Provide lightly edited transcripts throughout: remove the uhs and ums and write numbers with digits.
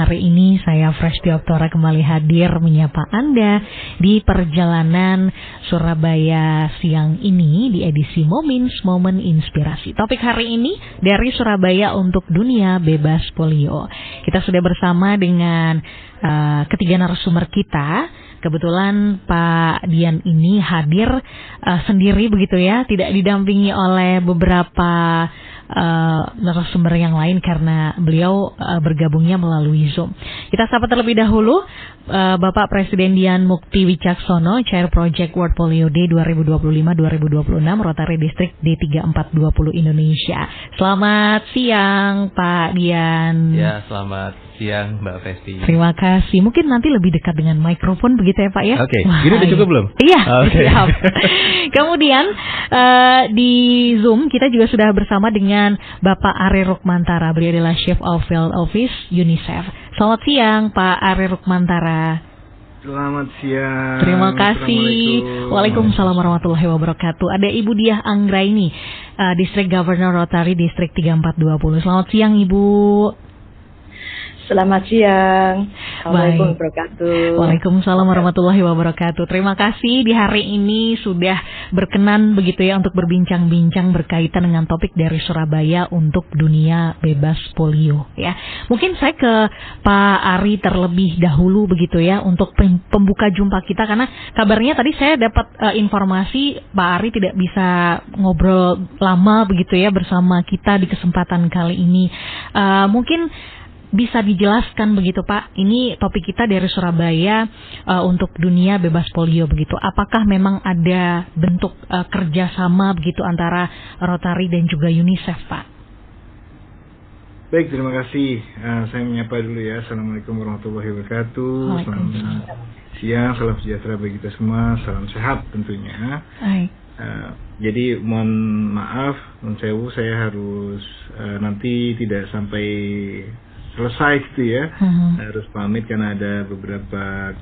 hari ini saya Fresh Dioptora kembali hadir menyapa Anda di perjalanan Surabaya siang ini di edisi Momen Inspirasi. Topik hari ini dari Surabaya untuk dunia bebas polio. Kita sudah bersama dengan ketiga narasumber kita. Kebetulan Pak Dian ini hadir sendiri begitu ya, tidak didampingi oleh beberapa narasumber yang lain karena beliau bergabungnya melalui Zoom. Kita sapa terlebih dahulu Bapak Presiden Dian Mukti Wicaksono, Chair Project World Polio Day 2025-2026 Rotary District D3420 Indonesia. Selamat siang Pak Dian. Ya, selamat siang Mbak Festi. Terima kasih. Mungkin nanti lebih dekat dengan mikrofon begitu ya Pak ya. Oke. Gini udah cukup belum? Iya. Okay. Siap. Kemudian di Zoom kita juga sudah bersama dengan Bapak Ari Rukmantara. Beliau adalah Chief of Field Office UNICEF. Selamat siang Pak Ari Rukmantara. Selamat siang. Terima kasih. Waalaikumsalam warahmatullahi wabarakatuh. Ada Ibu Diah Anggraini, District Governor Rotary District 3420. Selamat siang Ibu. Selamat siang. Assalamualaikum warahmatullahi wabarakatuh. Waalaikumsalam warahmatullahi wabarakatuh. Terima kasih di hari ini sudah berkenan begitu ya untuk berbincang-bincang berkaitan dengan topik dari Surabaya untuk dunia bebas polio ya. Mungkin saya ke Pak Ari terlebih dahulu begitu ya untuk pembuka jumpa kita, karena kabarnya tadi saya dapat informasi Pak Ari tidak bisa ngobrol lama begitu ya bersama kita di kesempatan kali ini. Mungkin bisa dijelaskan begitu Pak, ini topik kita dari Surabaya untuk dunia bebas polio begitu. Apakah memang ada bentuk kerjasama begitu antara Rotary dan juga UNICEF Pak? Baik, terima kasih. Saya menyapa dulu ya. Assalamualaikum warahmatullahi wabarakatuh. Selamat siang, salam sejahtera bagi kita semua, salam sehat tentunya. Baik. Jadi mohon maaf, mohon sewu, saya harus nanti tidak sampai selesai gitu ya, harus pamit karena ada beberapa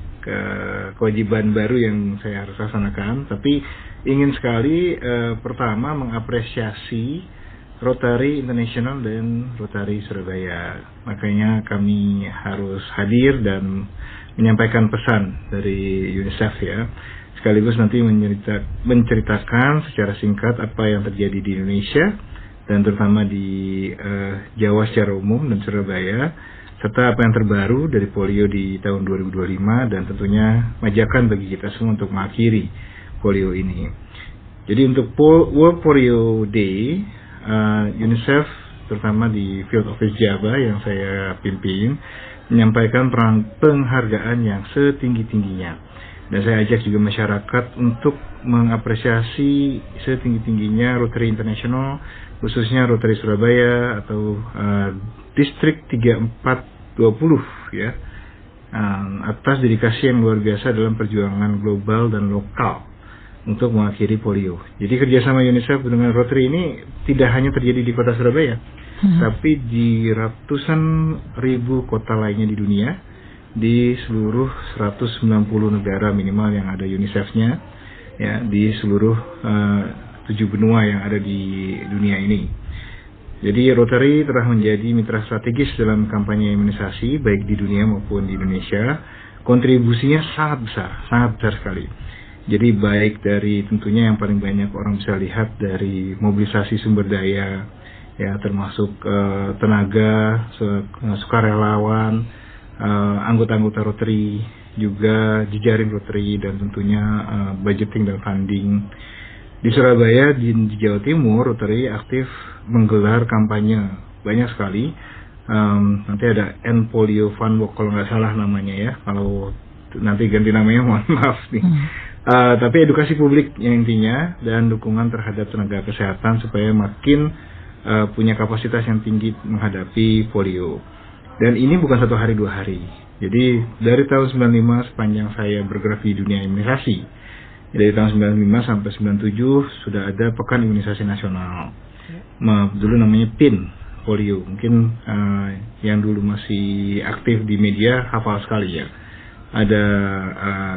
kewajiban baru yang saya harus laksanakan. Tapi ingin sekali pertama mengapresiasi Rotary International dan Rotary Surabaya. Makanya kami harus hadir dan menyampaikan pesan dari UNICEF ya, sekaligus nanti menceritakan secara singkat apa yang terjadi di Indonesia dan terutama di Jawa secara umum dan Surabaya, serta apa yang terbaru dari polio di tahun 2025 dan tentunya ajakan bagi kita semua untuk mengakhiri polio ini. Jadi untuk World Polio Day, UNICEF terutama di Field Office Jawa yang saya pimpin menyampaikan penghargaan yang setinggi-tingginya. Dan saya ajak juga masyarakat untuk mengapresiasi setinggi-tingginya Rotary International, khususnya Rotary Surabaya atau Distrik 3420 ya, atas dedikasi yang luar biasa dalam perjuangan global dan lokal untuk mengakhiri polio. Jadi kerjasama UNICEF dengan Rotary ini tidak hanya terjadi di kota Surabaya, tapi di ratusan ribu kota lainnya di dunia, di seluruh 190 negara minimal yang ada UNICEF-nya ya, di seluruh 7 benua yang ada di dunia ini. Jadi Rotary telah menjadi mitra strategis dalam kampanye imunisasi baik di dunia maupun di Indonesia. Kontribusinya sangat besar sekali. Jadi baik dari tentunya yang paling banyak orang bisa lihat dari mobilisasi sumber daya ya, termasuk tenaga, sukarelawan, anggota-anggota Rotary, juga jejaring Rotary, dan tentunya budgeting dan funding. Di Surabaya, di Jawa Timur, Rotary aktif menggelar kampanye banyak sekali. Nanti ada End Polio Fun Walk kalau nggak salah namanya ya. Kalau nanti ganti namanya mohon maaf nih. Tapi edukasi publik yang intinya dan dukungan terhadap tenaga kesehatan supaya makin punya kapasitas yang tinggi menghadapi polio. Dan ini bukan satu hari dua hari. Jadi dari tahun 95 sepanjang saya bergerak di dunia imunisasi, dari tahun 95 sampai 97 sudah ada Pekan Imunisasi Nasional. Dulu namanya PIN polio. Mungkin yang dulu masih aktif di media hafal sekali ya. Ada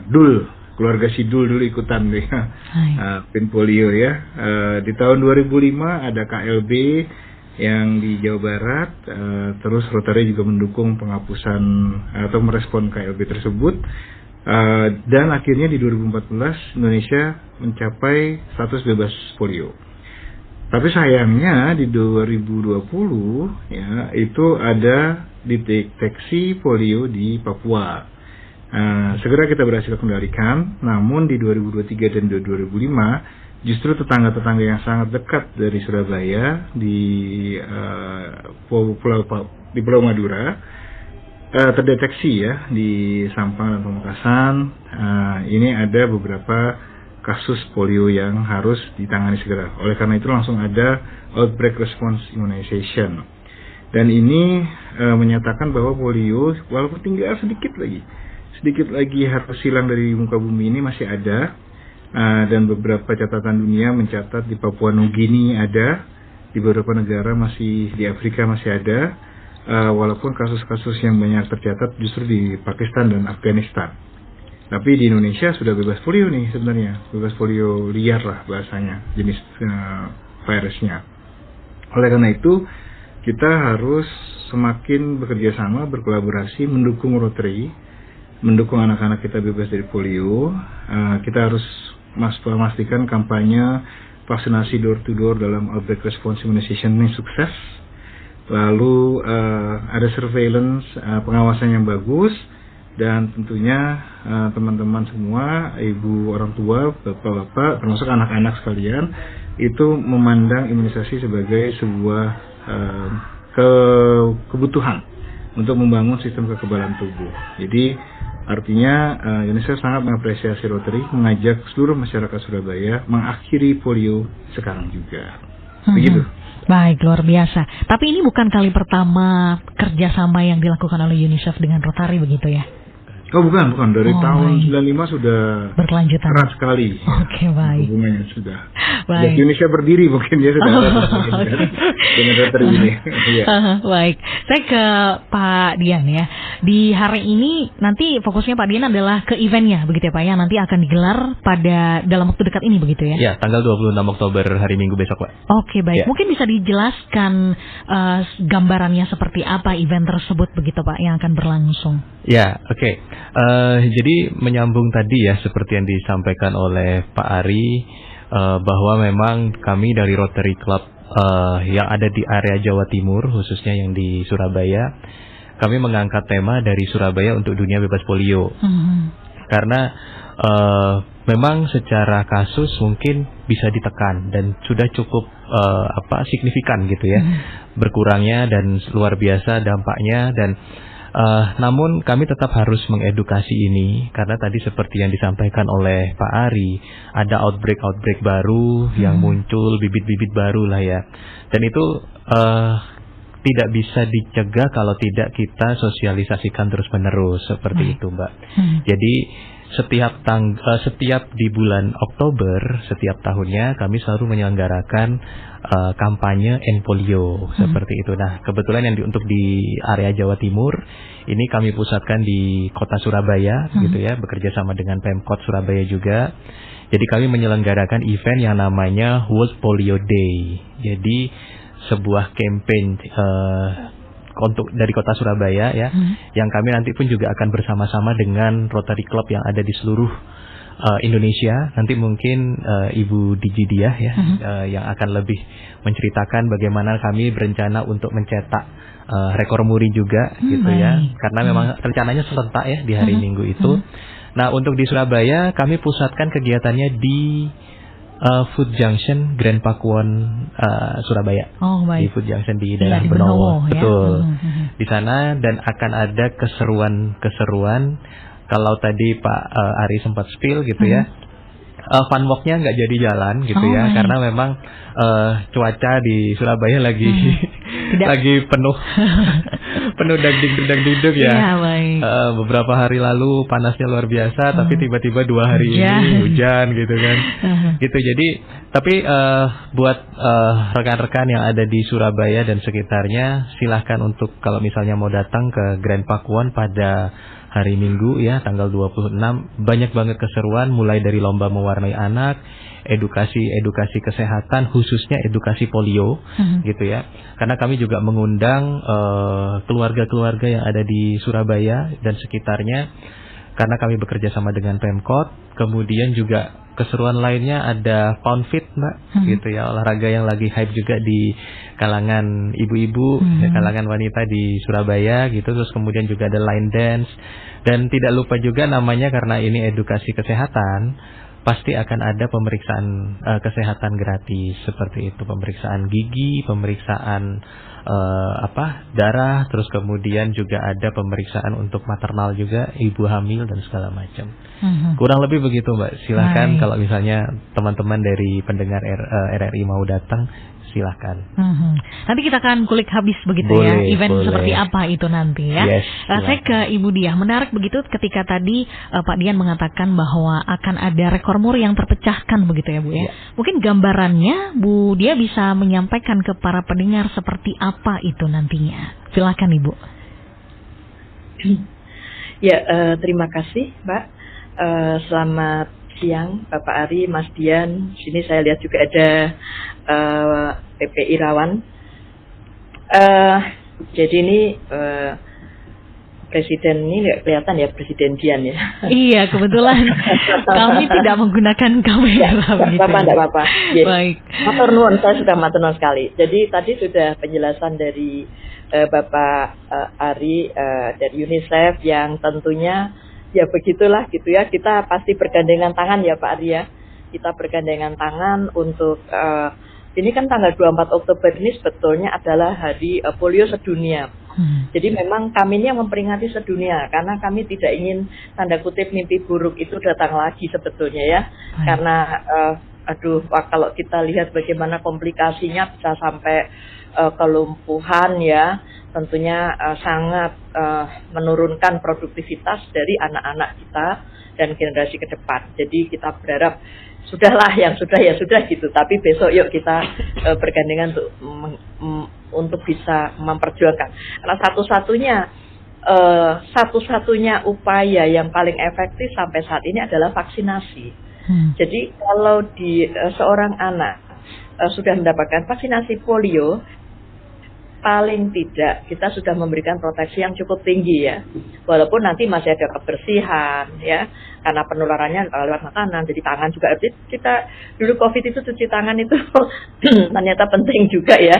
DUL, keluarga si DUL dulu ikutan deh. PIN polio ya. Di tahun 2005 ada KLB, Yang di Jawa Barat, terus Rotary juga mendukung penghapusan atau merespon KLB tersebut. Dan akhirnya di 2014 Indonesia mencapai status bebas polio. Tapi sayangnya di 2020 ya itu ada deteksi polio di Papua. Segera kita berhasil kendalikan, namun di 2023 dan 2005 justru tetangga-tetangga yang sangat dekat dari Surabaya di Pulau Madura terdeteksi ya di Sampang dan Pamekasan. Ini ada beberapa kasus polio yang harus ditangani segera. Oleh karena itu langsung ada outbreak response immunization. Dan ini menyatakan bahwa polio walaupun tinggal sedikit lagi harus hilang dari muka bumi ini masih ada. Dan beberapa catatan dunia mencatat di Papua Nugini ada, di beberapa negara masih di Afrika masih ada. Walaupun kasus-kasus yang banyak tercatat justru di Pakistan dan Afghanistan. Tapi di Indonesia sudah bebas polio nih sebenarnya, bebas polio liar lah bahasanya, jenis virusnya. Oleh karena itu kita harus semakin bekerja sama, berkolaborasi, mendukung Rotary, mendukung anak-anak kita bebas dari polio. Kita harus memastikan kampanye vaksinasi door to door dalam outbreak response immunization ini sukses. Lalu ada surveillance, pengawasan yang bagus. Dan tentunya teman-teman semua, ibu orang tua, bapak-bapak, termasuk anak-anak sekalian, itu memandang imunisasi sebagai sebuah kebutuhan untuk membangun sistem kekebalan tubuh. Jadi artinya Indonesia sangat mengapresiasi Rotary mengajak seluruh masyarakat Surabaya mengakhiri polio sekarang juga. Begitu. Baik, luar biasa. Tapi ini bukan kali pertama kerjasama yang dilakukan oleh UNICEF dengan Rotary begitu ya? Oh bukan. Dari tahun 95 sudah berkelanjutan. Erat sekali. Oke, baik. Hubungannya sudah. Baik. Indonesia berdiri mungkin dia sudah dengan Rotary ini. Baik. Saya ke Pak Dian ya. Di hari ini nanti fokusnya Pak Dian adalah ke eventnya begitu ya Pak ya. Nanti akan digelar pada dalam waktu dekat ini begitu ya? Ya, tanggal 26 Oktober hari Minggu besok Pak. Oke, baik. Ya. Mungkin bisa dijelaskan gambarannya seperti apa event tersebut begitu Pak yang akan berlangsung? Ya, oke. Jadi menyambung tadi ya seperti yang disampaikan oleh Pak Ari, bahwa memang kami dari Rotary Club yang ada di area Jawa Timur, khususnya yang di Surabaya, kami mengangkat tema dari Surabaya untuk dunia bebas polio. Karena memang secara kasus mungkin bisa ditekan dan sudah cukup signifikan gitu ya, berkurangnya dan luar biasa dampaknya. Dan namun kami tetap harus mengedukasi ini karena tadi seperti yang disampaikan oleh Pak Ari, ada outbreak baru yang muncul, bibit-bibit baru lah ya. Dan itu tidak bisa dicegah kalau tidak kita sosialisasikan terus-menerus seperti itu Mbak. Jadi setiap di bulan Oktober setiap tahunnya kami selalu menyelenggarakan kampanye End Polio seperti itu. Nah, kebetulan yang untuk di area Jawa Timur ini kami pusatkan di Kota Surabaya gitu ya, bekerja sama dengan Pemkot Surabaya juga. Jadi kami menyelenggarakan event yang namanya World Polio Day. Jadi sebuah campaign untuk dari Kota Surabaya ya, yang kami nanti pun juga akan bersama-sama dengan Rotary Club yang ada di seluruh Indonesia. Nanti mungkin Ibu Dijidiah ya yang akan lebih menceritakan bagaimana kami berencana untuk mencetak rekor muri juga gitu ya, karena memang rencananya serentak ya di hari Minggu itu. Nah, untuk di Surabaya kami pusatkan kegiatannya di Food Junction Grand Pakuwon Surabaya. Di Food Junction di daerah Benowo. Betul. Di sana, dan akan ada keseruan kalau tadi Pak Ari sempat spill gitu ya. Fun walk-nya nggak jadi jalan gitu ya, karena memang cuaca di Surabaya lagi penuh dagding-dagding ya. Beberapa hari lalu panasnya luar biasa, tapi tiba-tiba 2 hari ini hujan gitu kan. Gitu. Jadi tapi buat rekan-rekan yang ada di Surabaya dan sekitarnya, silahkan untuk kalau misalnya mau datang ke Grand Pakuwon pada hari Minggu ya, tanggal 26, banyak banget keseruan, mulai dari lomba mewarnai anak, edukasi kesehatan, khususnya edukasi polio, gitu ya. Karena kami juga mengundang keluarga-keluarga yang ada di Surabaya dan sekitarnya, karena kami bekerja sama dengan Pemkot. Kemudian juga keseruan lainnya ada Pound Fit, Mbak, gitu ya, olahraga yang lagi hype juga di kalangan ibu-ibu, kalangan wanita di Surabaya gitu. Terus kemudian juga ada line dance, dan tidak lupa juga namanya, karena ini edukasi kesehatan, pasti akan ada pemeriksaan kesehatan gratis seperti itu, pemeriksaan gigi, pemeriksaan darah, terus kemudian juga ada pemeriksaan untuk maternal juga, ibu hamil dan segala macam. Kurang lebih begitu, Mbak. Silahkan kalau misalnya teman-teman dari pendengar RRI mau datang, silahkan. Nanti kita akan kulik habis begitu ya, event seperti apa itu nanti ya. Yes, saya ke Ibu Diah, menarik begitu ketika tadi Pak Dian mengatakan bahwa akan ada rekor muri yang terpecahkan begitu ya Bu ya. Mungkin gambarannya Bu Diah bisa menyampaikan ke para pendengar seperti apa itu nantinya. Silakan Ibu. Ya, terima kasih Mbak. Selamat siang Bapak Ari, Mas Dian. Sini saya lihat juga ada PP Irawan. Jadi ini Presiden ini nggak kelihatan ya, Presiden Dian ya. Iya, kebetulan kami tidak menggunakan kamera. Tidak apa-apa. Yes. Baik. Matur nuwun, saya sudah matur nuwun sekali. Jadi tadi sudah penjelasan dari Bapak Ari dari UNICEF yang tentunya ya begitulah gitu ya. Kita pasti bergandengan tangan ya Pak Ari ya. Kita bergandengan tangan untuk ini kan tanggal 24 Oktober ini sebetulnya adalah hari polio sedunia. Jadi memang kami ini yang memperingati sedunia, karena kami tidak ingin tanda kutip mimpi buruk itu datang lagi sebetulnya ya. Karena kalau kita lihat bagaimana komplikasinya bisa sampai kelumpuhan ya, tentunya sangat menurunkan produktivitas dari anak-anak kita dan generasi ke depan. Jadi kita berharap sudahlah, yang sudah ya sudah gitu. Tapi besok yuk kita bergandengan untuk bisa memperjuangkan. Karena satu-satunya upaya yang paling efektif sampai saat ini adalah vaksinasi. Jadi kalau di seorang anak sudah mendapatkan vaksinasi polio, paling tidak kita sudah memberikan proteksi yang cukup tinggi ya. Walaupun nanti masih ada kebersihan ya, karena penularannya lewat makanan, jadi tangan juga. Kita dulu COVID itu cuci tangan itu ternyata penting juga ya,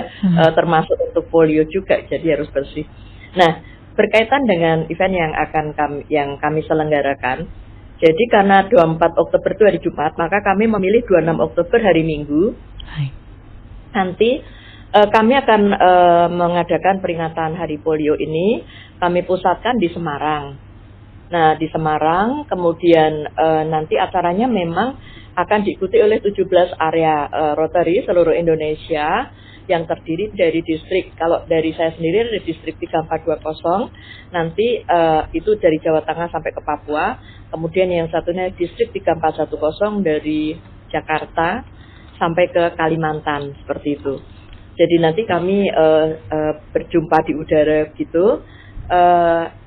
termasuk untuk polio juga, jadi harus bersih. Nah, berkaitan dengan event yang kami selenggarakan, jadi karena 24 Oktober itu hari Jumat, maka kami memilih 26 Oktober hari Minggu. Nanti kami akan mengadakan peringatan Hari Polio ini, kami pusatkan di Semarang. Nah, di Semarang, kemudian nanti acaranya memang akan diikuti oleh 17 area Rotary seluruh Indonesia yang terdiri dari distrik. Kalau dari saya sendiri dari distrik 3420, nanti itu dari Jawa Tengah sampai ke Papua. Kemudian yang satunya distrik 3410 dari Jakarta sampai ke Kalimantan, seperti itu. Jadi nanti kami berjumpa di udara gitu.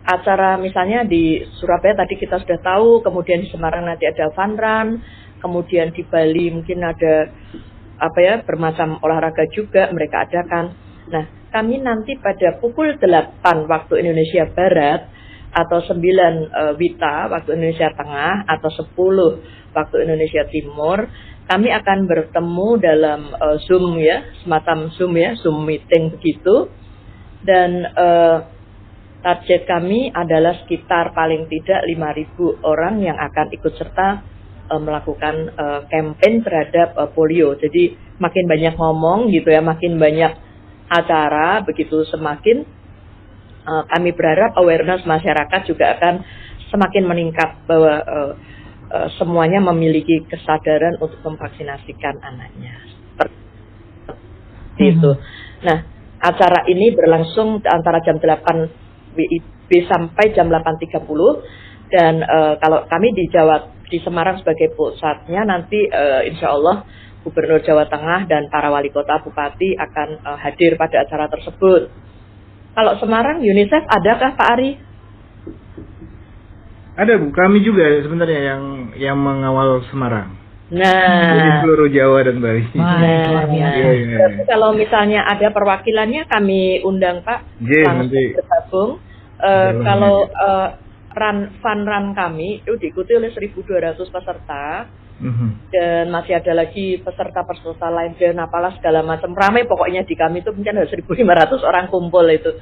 Acara misalnya di Surabaya tadi kita sudah tahu, kemudian di Semarang nanti ada fun run, kemudian di Bali mungkin ada bermacam olahraga juga mereka adakan. Nah, kami nanti pada pukul 8 waktu Indonesia Barat atau 9 WITA waktu Indonesia Tengah atau 10 waktu Indonesia Timur, kami akan bertemu dalam Zoom ya, semacam Zoom ya, Zoom meeting begitu. Dan target kami adalah sekitar paling tidak 5.000 orang yang akan ikut serta melakukan campaign terhadap polio. Jadi makin banyak ngomong gitu ya, makin banyak acara begitu, semakin kami berharap awareness masyarakat juga akan semakin meningkat bahwa semuanya memiliki kesadaran untuk memvaksinasikan anaknya. Seperti itu. Nah, acara ini berlangsung antara jam 8 WIB sampai jam 8.30 dan kalau kami di Semarang sebagai pusatnya nanti insya Allah Gubernur Jawa Tengah dan para wali kota bupati akan hadir pada acara tersebut. Kalau Semarang UNICEF adakah Pak Ari? Ada Bu, kami juga sebenarnya yang mengawal Semarang. Jadi seluruh Jawa dan Bali. Luar biasa. Tapi kalau misalnya ada perwakilannya kami undang Pak langsung bergabung. Kalau fun run kami itu diikuti oleh 1.200 peserta. Dan masih ada lagi peserta lain dan apalah segala macam, ramai pokoknya di kami itu mungkin ada 1.500 orang kumpul itu.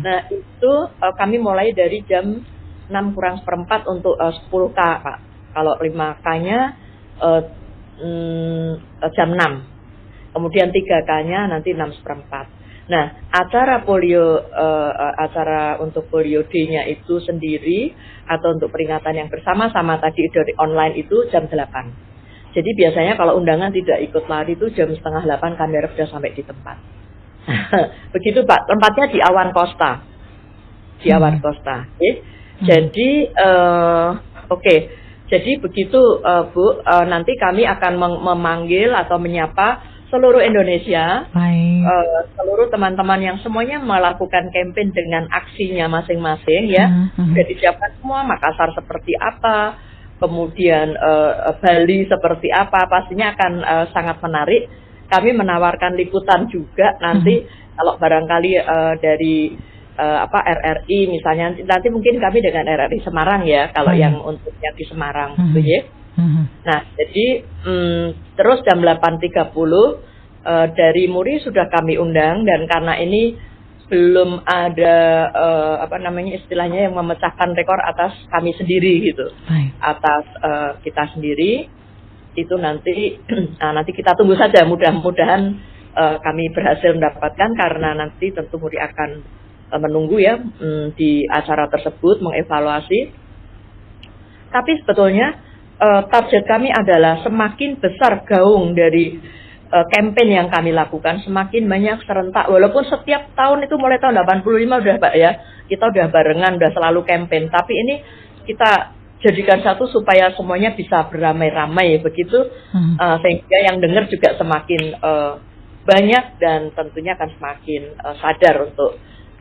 Nah itu kami mulai dari jam 6:45 untuk 10K Pak. Kalau 5K-nya jam 6, kemudian 3K-nya nanti 6:15. Nah, acara untuk polio D-nya itu sendiri atau untuk peringatan yang bersama-sama tadi dari online itu jam 8. Jadi biasanya kalau undangan tidak ikut lari itu jam 7:30 kami sudah sampai di tempat. Begitu Pak, tempatnya di Awan Costa. Di Awan Costa. Okay. Jadi Jadi begitu Bu, nanti kami akan memanggil atau menyapa seluruh Indonesia, seluruh teman-teman yang semuanya melakukan campaign dengan aksinya masing-masing ya. Sudah disiapkan semua, Makassar seperti apa, kemudian Bali seperti apa, pastinya akan sangat menarik. Kami menawarkan liputan juga nanti kalau barangkali dari RRI misalnya, nanti mungkin kami dengan RRI Semarang ya, kalau yang untuk yang di Semarang gitu ya. Nah, jadi terus jam 8.30 dari Muri sudah kami undang, dan karena ini belum ada istilahnya yang memecahkan rekor atas kami sendiri gitu. Atas kita sendiri itu nanti kita tunggu saja, mudah-mudahan kami berhasil mendapatkan, karena nanti tentu Muri akan menunggu ya di acara tersebut mengevaluasi. Tapi sebetulnya target kami adalah semakin besar gaung dari campaign yang kami lakukan, semakin banyak serentak. Walaupun setiap tahun itu mulai tahun 85 udah Pak ya, kita udah barengan, udah selalu campaign. Tapi ini kita jadikan satu supaya semuanya bisa beramai-ramai begitu, sehingga yang dengar juga semakin banyak dan tentunya akan semakin sadar untuk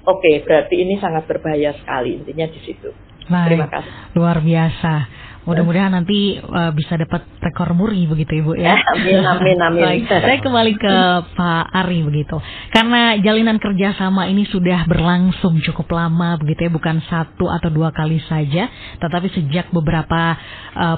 berarti ini sangat berbahaya sekali, intinya di situ. Terima kasih. Luar biasa. Mudah-mudahan nanti bisa dapat rekor Muri begitu Ibu ya. Amin. Baik, saya kembali ke Pak Ari begitu. Karena jalinan kerjasama ini sudah berlangsung cukup lama begitu ya, bukan 1 atau 2 kali saja, tetapi sejak beberapa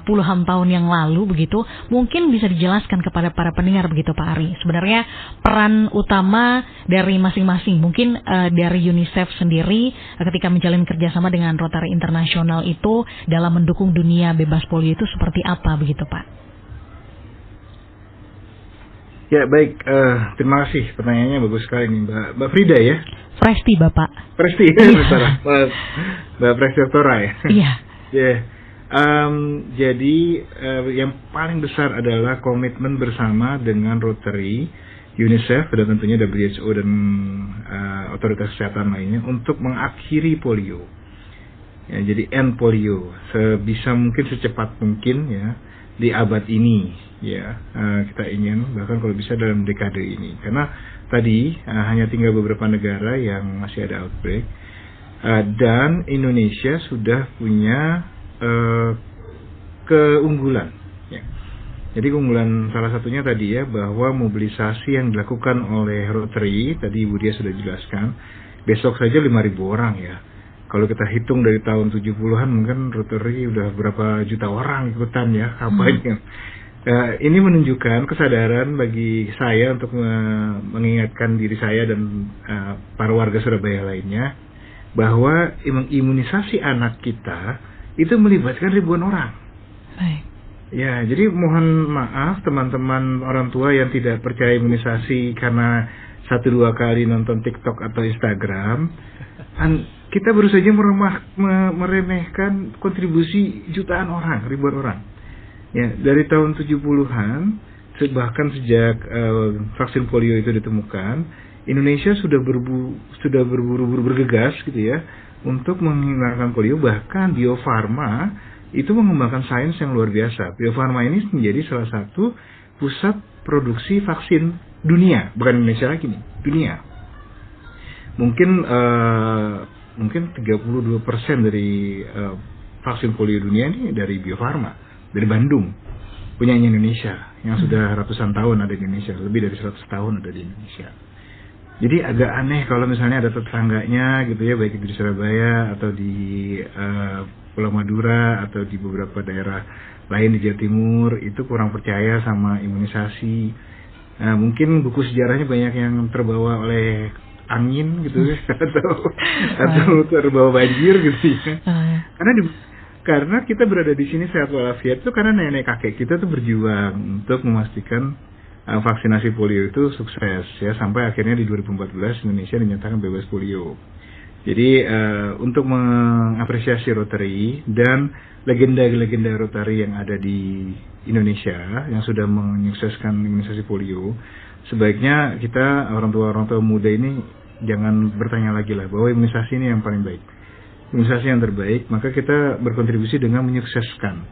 puluhan tahun yang lalu begitu. Mungkin bisa dijelaskan kepada para pendengar begitu Pak Ari, sebenarnya peran utama dari masing-masing, mungkin dari UNICEF sendiri ketika menjalin kerjasama dengan Rotary Internasional itu dalam mendukung dunia bebas polio itu seperti apa begitu Pak? Ya baik, terima kasih, pertanyaannya bagus sekali nih Mbak Frida ya. Presti Bapak. Presti, Mbak Presti Oktora ya. Iya. Ya, jadi yang paling besar adalah komitmen bersama dengan Rotary, UNICEF dan tentunya WHO dan otoritas kesehatan lainnya untuk mengakhiri polio. Ya, jadi end polio sebisa mungkin, secepat mungkin ya di abad ini ya, kita ingin bahkan kalau bisa dalam dekade ini, karena tadi hanya tinggal beberapa negara yang masih ada outbreak, dan Indonesia sudah punya keunggulan ya. Jadi keunggulan salah satunya tadi ya, bahwa mobilisasi yang dilakukan oleh Rotary tadi Ibu Dia sudah jelaskan, besok saja 5.000 orang ya. Kalau kita hitung dari tahun 70-an mungkin Rotary udah berapa juta orang ikutan ya kampanye. Ini menunjukkan kesadaran bagi saya untuk mengingatkan diri saya dan para warga Surabaya lainnya, bahwa imunisasi anak kita itu melibatkan ribuan orang. Baik. Ya, jadi mohon maaf teman-teman orang tua yang tidak percaya imunisasi karena 1-2 kali nonton TikTok atau Instagram. Kita baru saja meremehkan kontribusi jutaan orang, ribuan orang. Ya, dari tahun 70-an, bahkan sejak vaksin polio itu ditemukan, Indonesia sudah berburu-buru bergegas gitu ya untuk menghilangkan polio. Bahkan Bio Farma itu mengembangkan sains yang luar biasa. Bio Farma ini menjadi salah satu pusat produksi vaksin dunia, bukan Indonesia lagi nih, dunia. Mungkin 32% dari vaksin polio dunia ini dari Bio Farma, dari Bandung. punyanya Indonesia yang sudah ratusan tahun ada di Indonesia, lebih dari 100 tahun ada di Indonesia. Jadi agak aneh kalau misalnya ada tetangganya gitu ya, baik di Surabaya atau di Pulau Madura atau di beberapa daerah lain di Jawa Timur itu kurang percaya sama imunisasi. Mungkin buku sejarahnya banyak yang terbawa oleh angin gitu ya, atau terbawa banjir gitu ya. Karena kita berada di sini sehat walafiat itu karena nenek kakek kita tuh berjuang untuk memastikan vaksinasi polio itu sukses ya, sampai akhirnya di 2014 Indonesia dinyatakan bebas polio. Jadi untuk mengapresiasi Rotary dan legenda-legenda Rotary yang ada di Indonesia yang sudah menyukseskan imunisasi polio, sebaiknya kita orang tua muda ini jangan bertanya lagi lah bahwa imunisasi ini yang paling baik, imunisasi yang terbaik, maka kita berkontribusi dengan menyukseskan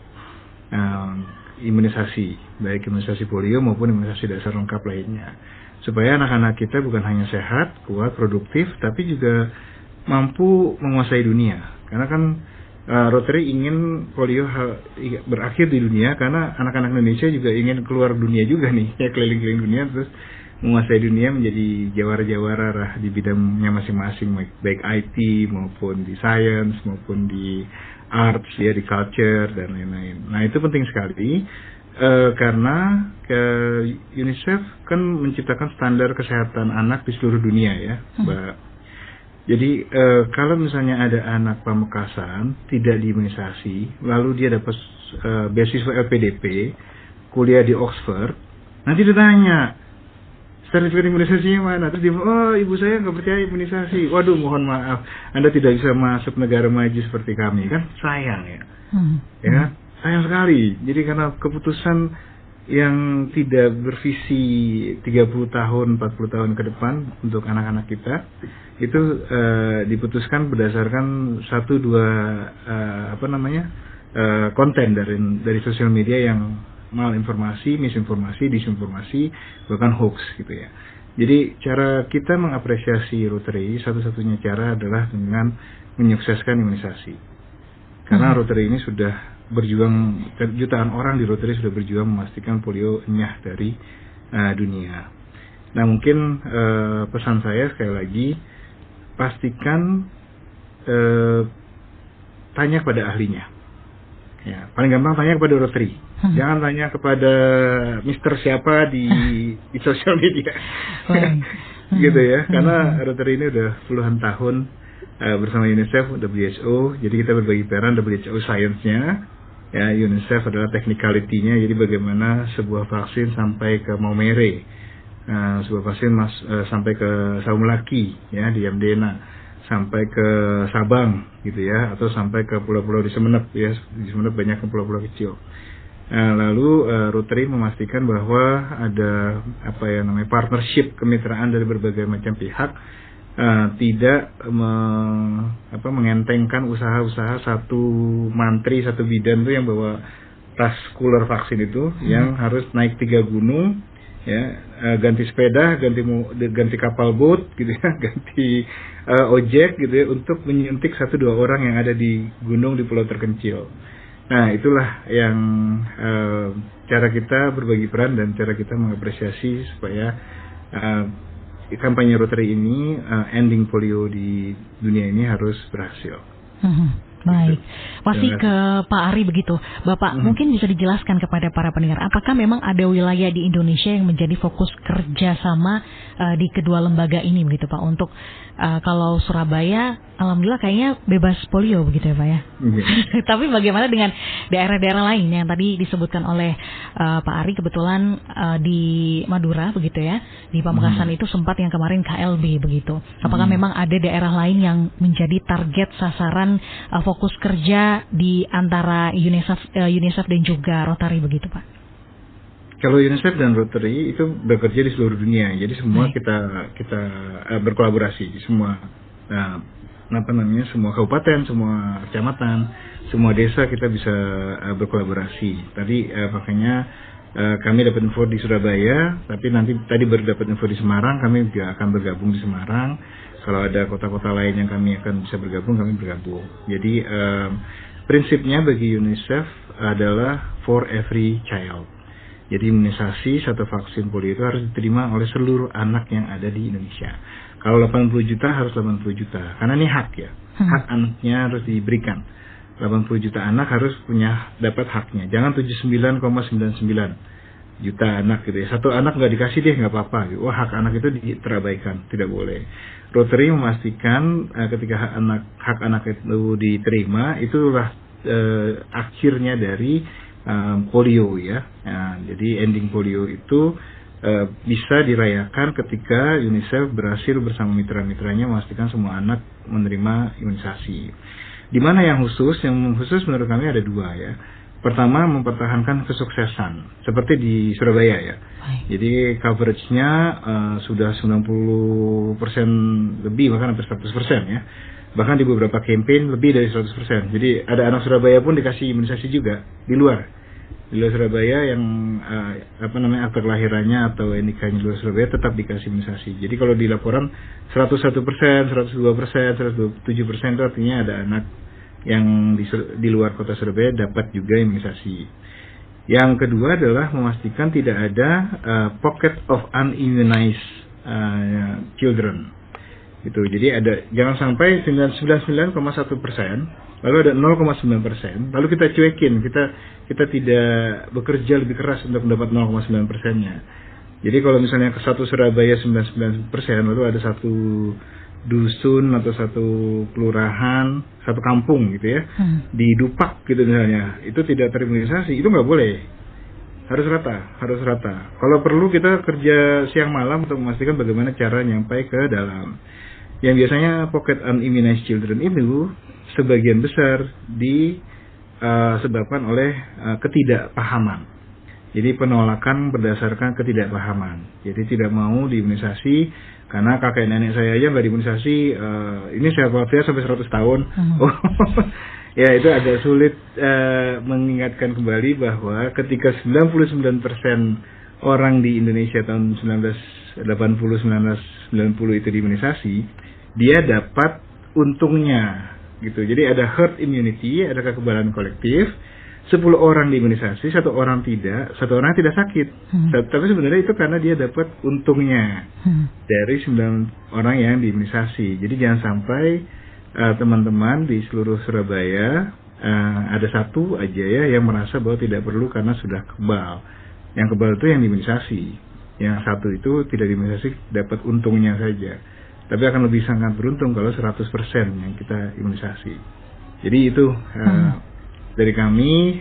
imunisasi, baik imunisasi polio maupun imunisasi dasar lengkap lainnya, supaya anak-anak kita bukan hanya sehat, kuat, produktif, tapi juga mampu menguasai dunia. Karena kan Rotary ingin polio berakhir di dunia, karena anak-anak Indonesia juga ingin keluar dunia juga nih, ya keliling-keliling dunia terus menguasai dunia, menjadi jawara-jawara lah di bidangnya masing-masing, baik IT maupun di science maupun di arts ya, di culture dan lain-lain. Nah itu penting sekali karena UNICEF kan menciptakan standar kesehatan anak di seluruh dunia ya, Mbak. Jadi kalau misalnya ada anak Pamekasan tidak diimunisasi, lalu dia dapat beasiswa LPDP, kuliah di Oxford, nanti ditanya sertifikat imunisasinya mana? Terus dia, oh ibu saya nggak percaya imunisasi. Waduh, mohon maaf, Anda tidak bisa masuk negara maju seperti kami, kan sayang ya. Ya, sayang sekali. Jadi karena keputusan yang tidak bervisi 30 tahun, 40 tahun ke depan untuk anak-anak kita, itu diputuskan berdasarkan konten dari sosial media yang malinformasi, misinformasi, disinformasi, bahkan hoax gitu ya. Jadi cara kita mengapresiasi Rotary satu-satunya cara adalah dengan menyukseskan imunisasi. Karena Rotary ini sudah berjuang, jutaan orang di Rotary sudah berjuang memastikan polio enyah dari dunia. Nah mungkin pesan saya sekali lagi, pastikan tanya kepada ahlinya. Ya, paling gampang tanya kepada Rotary. Jangan tanya kepada Mister siapa di sosial media. Gitu ya. Karena Rotary ini udah puluhan tahun bersama UNICEF, WHO. Jadi kita berbagi peran, WHO science-nya, ya, UNICEF adalah technicality-nya. Jadi bagaimana sebuah vaksin sampai ke Maumere, sebuah vaksin sampai ke Saumlaki ya di Yamdena, sampai ke Sabang gitu ya, atau sampai ke pulau-pulau di Semenep ya, di Semenep banyak pulau-pulau kecil. Lalu Rotary memastikan bahwa ada partnership, kemitraan dari berbagai macam pihak, tidak mengentengkan usaha-usaha satu mantri, satu bidan tuh yang bawa tas cooler vaksin itu yang harus naik 3 gunung ya, ganti sepeda, ganti kapal boat gitu ya, ganti ojek gitu ya, untuk menyuntik 1-2 orang yang ada di gunung di pulau terpencil. Nah itulah yang cara kita berbagi peran dan cara kita mengapresiasi supaya kampanye Rotary ini, ending polio di dunia ini harus berhasil. Baik, masih ke Pak Ari begitu, Bapak mungkin bisa dijelaskan kepada para pendengar, apakah memang ada wilayah di Indonesia yang menjadi fokus kerjasama di kedua lembaga ini begitu Pak, untuk kalau Surabaya, alhamdulillah kayaknya bebas polio begitu ya Pak ya. Tapi bagaimana dengan daerah-daerah lain yang tadi disebutkan oleh Pak Ari, kebetulan di Madura begitu ya, di Pamekasan itu sempat yang kemarin KLB begitu. Apakah memang ada daerah lain yang menjadi target sasaran fokus kerja di antara UNICEF dan juga Rotary begitu Pak? Kalau UNICEF dan Rotary itu bekerja di seluruh dunia, jadi semua kita berkolaborasi di semua semua kabupaten, semua kecamatan, semua desa kita bisa berkolaborasi. Tadi makanya kami dapat info di Surabaya, tapi tadi baru dapat info di Semarang, kami juga akan bergabung di Semarang. Kalau ada kota-kota lain yang kami akan bisa bergabung, kami bergabung. Jadi prinsipnya bagi UNICEF adalah for every child. Jadi imunisasi satu vaksin polio itu harus diterima oleh seluruh anak yang ada di Indonesia. Kalau 80 juta harus 80 juta, karena ini hak ya, hak anaknya harus diberikan. 80 juta anak harus dapat haknya. Jangan 79,99 juta anak gitu ya. Satu anak nggak dikasih deh nggak apa-apa. Wah, hak anak itu terabaikan, tidak boleh. Rotary memastikan ketika hak anak itu diterima, itulah akhirnya dari polio ya. Jadi ending polio itu bisa dirayakan ketika UNICEF berhasil bersama mitra-mitranya memastikan semua anak menerima imunisasi. Di mana yang khusus menurut kami ada dua ya. Pertama, mempertahankan kesuksesan seperti di Surabaya ya. Jadi coveragenya sudah 90% lebih, bahkan hampir 100% ya. Bahkan di beberapa campaign lebih dari 100%. Jadi ada anak Surabaya pun dikasih imunisasi juga di luar Surabaya yang akte kelahirannya atau NIK-nya di luar Surabaya tetap dikasih imunisasi. Jadi kalau di laporan 101%, 102%, 107% itu artinya ada anak yang di luar kota Surabaya dapat juga imunisasi. Yang kedua adalah memastikan tidak ada pocket of unimmunized children. Gitu. Jadi jangan sampai 99,1%, lalu ada 0,9%, lalu kita cuekin, kita tidak bekerja lebih keras untuk mendapat 0,9%-nya. Jadi kalau misalnya ke satu Surabaya 99%, lalu ada satu dusun atau satu kelurahan, satu kampung gitu ya, di Dupak gitu misalnya, itu tidak terimunisasi, itu nggak boleh. Harus rata. Kalau perlu kita kerja siang malam untuk memastikan bagaimana cara nyampai ke dalam. Yang biasanya pocket unimmunized children itu sebagian besar disebabkan oleh ketidakpahaman. Jadi penolakan berdasarkan ketidakpahaman. Jadi tidak mau diimunisasi karena kakek nenek saya aja nggak diimunisasi. Ini saya khawatir sampai 100 tahun. Ya itu agak sulit mengingatkan kembali bahwa ketika 99% orang di Indonesia tahun 1980-1990 itu diimunisasi, dia dapat untungnya gitu. Jadi ada herd immunity, ada kekebalan kolektif. 10 orang diimunisasi, 1 orang tidak, 1 orang tidak sakit. Tapi sebenarnya itu karena dia dapat untungnya dari 9 orang yang diimunisasi. Jadi jangan sampai teman-teman di seluruh Surabaya ada satu aja ya yang merasa bahwa tidak perlu karena sudah kebal. Yang kebal itu yang diimunisasi. Yang satu itu tidak diimunisasi, dapat untungnya saja. Tapi akan lebih sangat beruntung kalau 100% yang kita imunisasi. Jadi itu dari kami,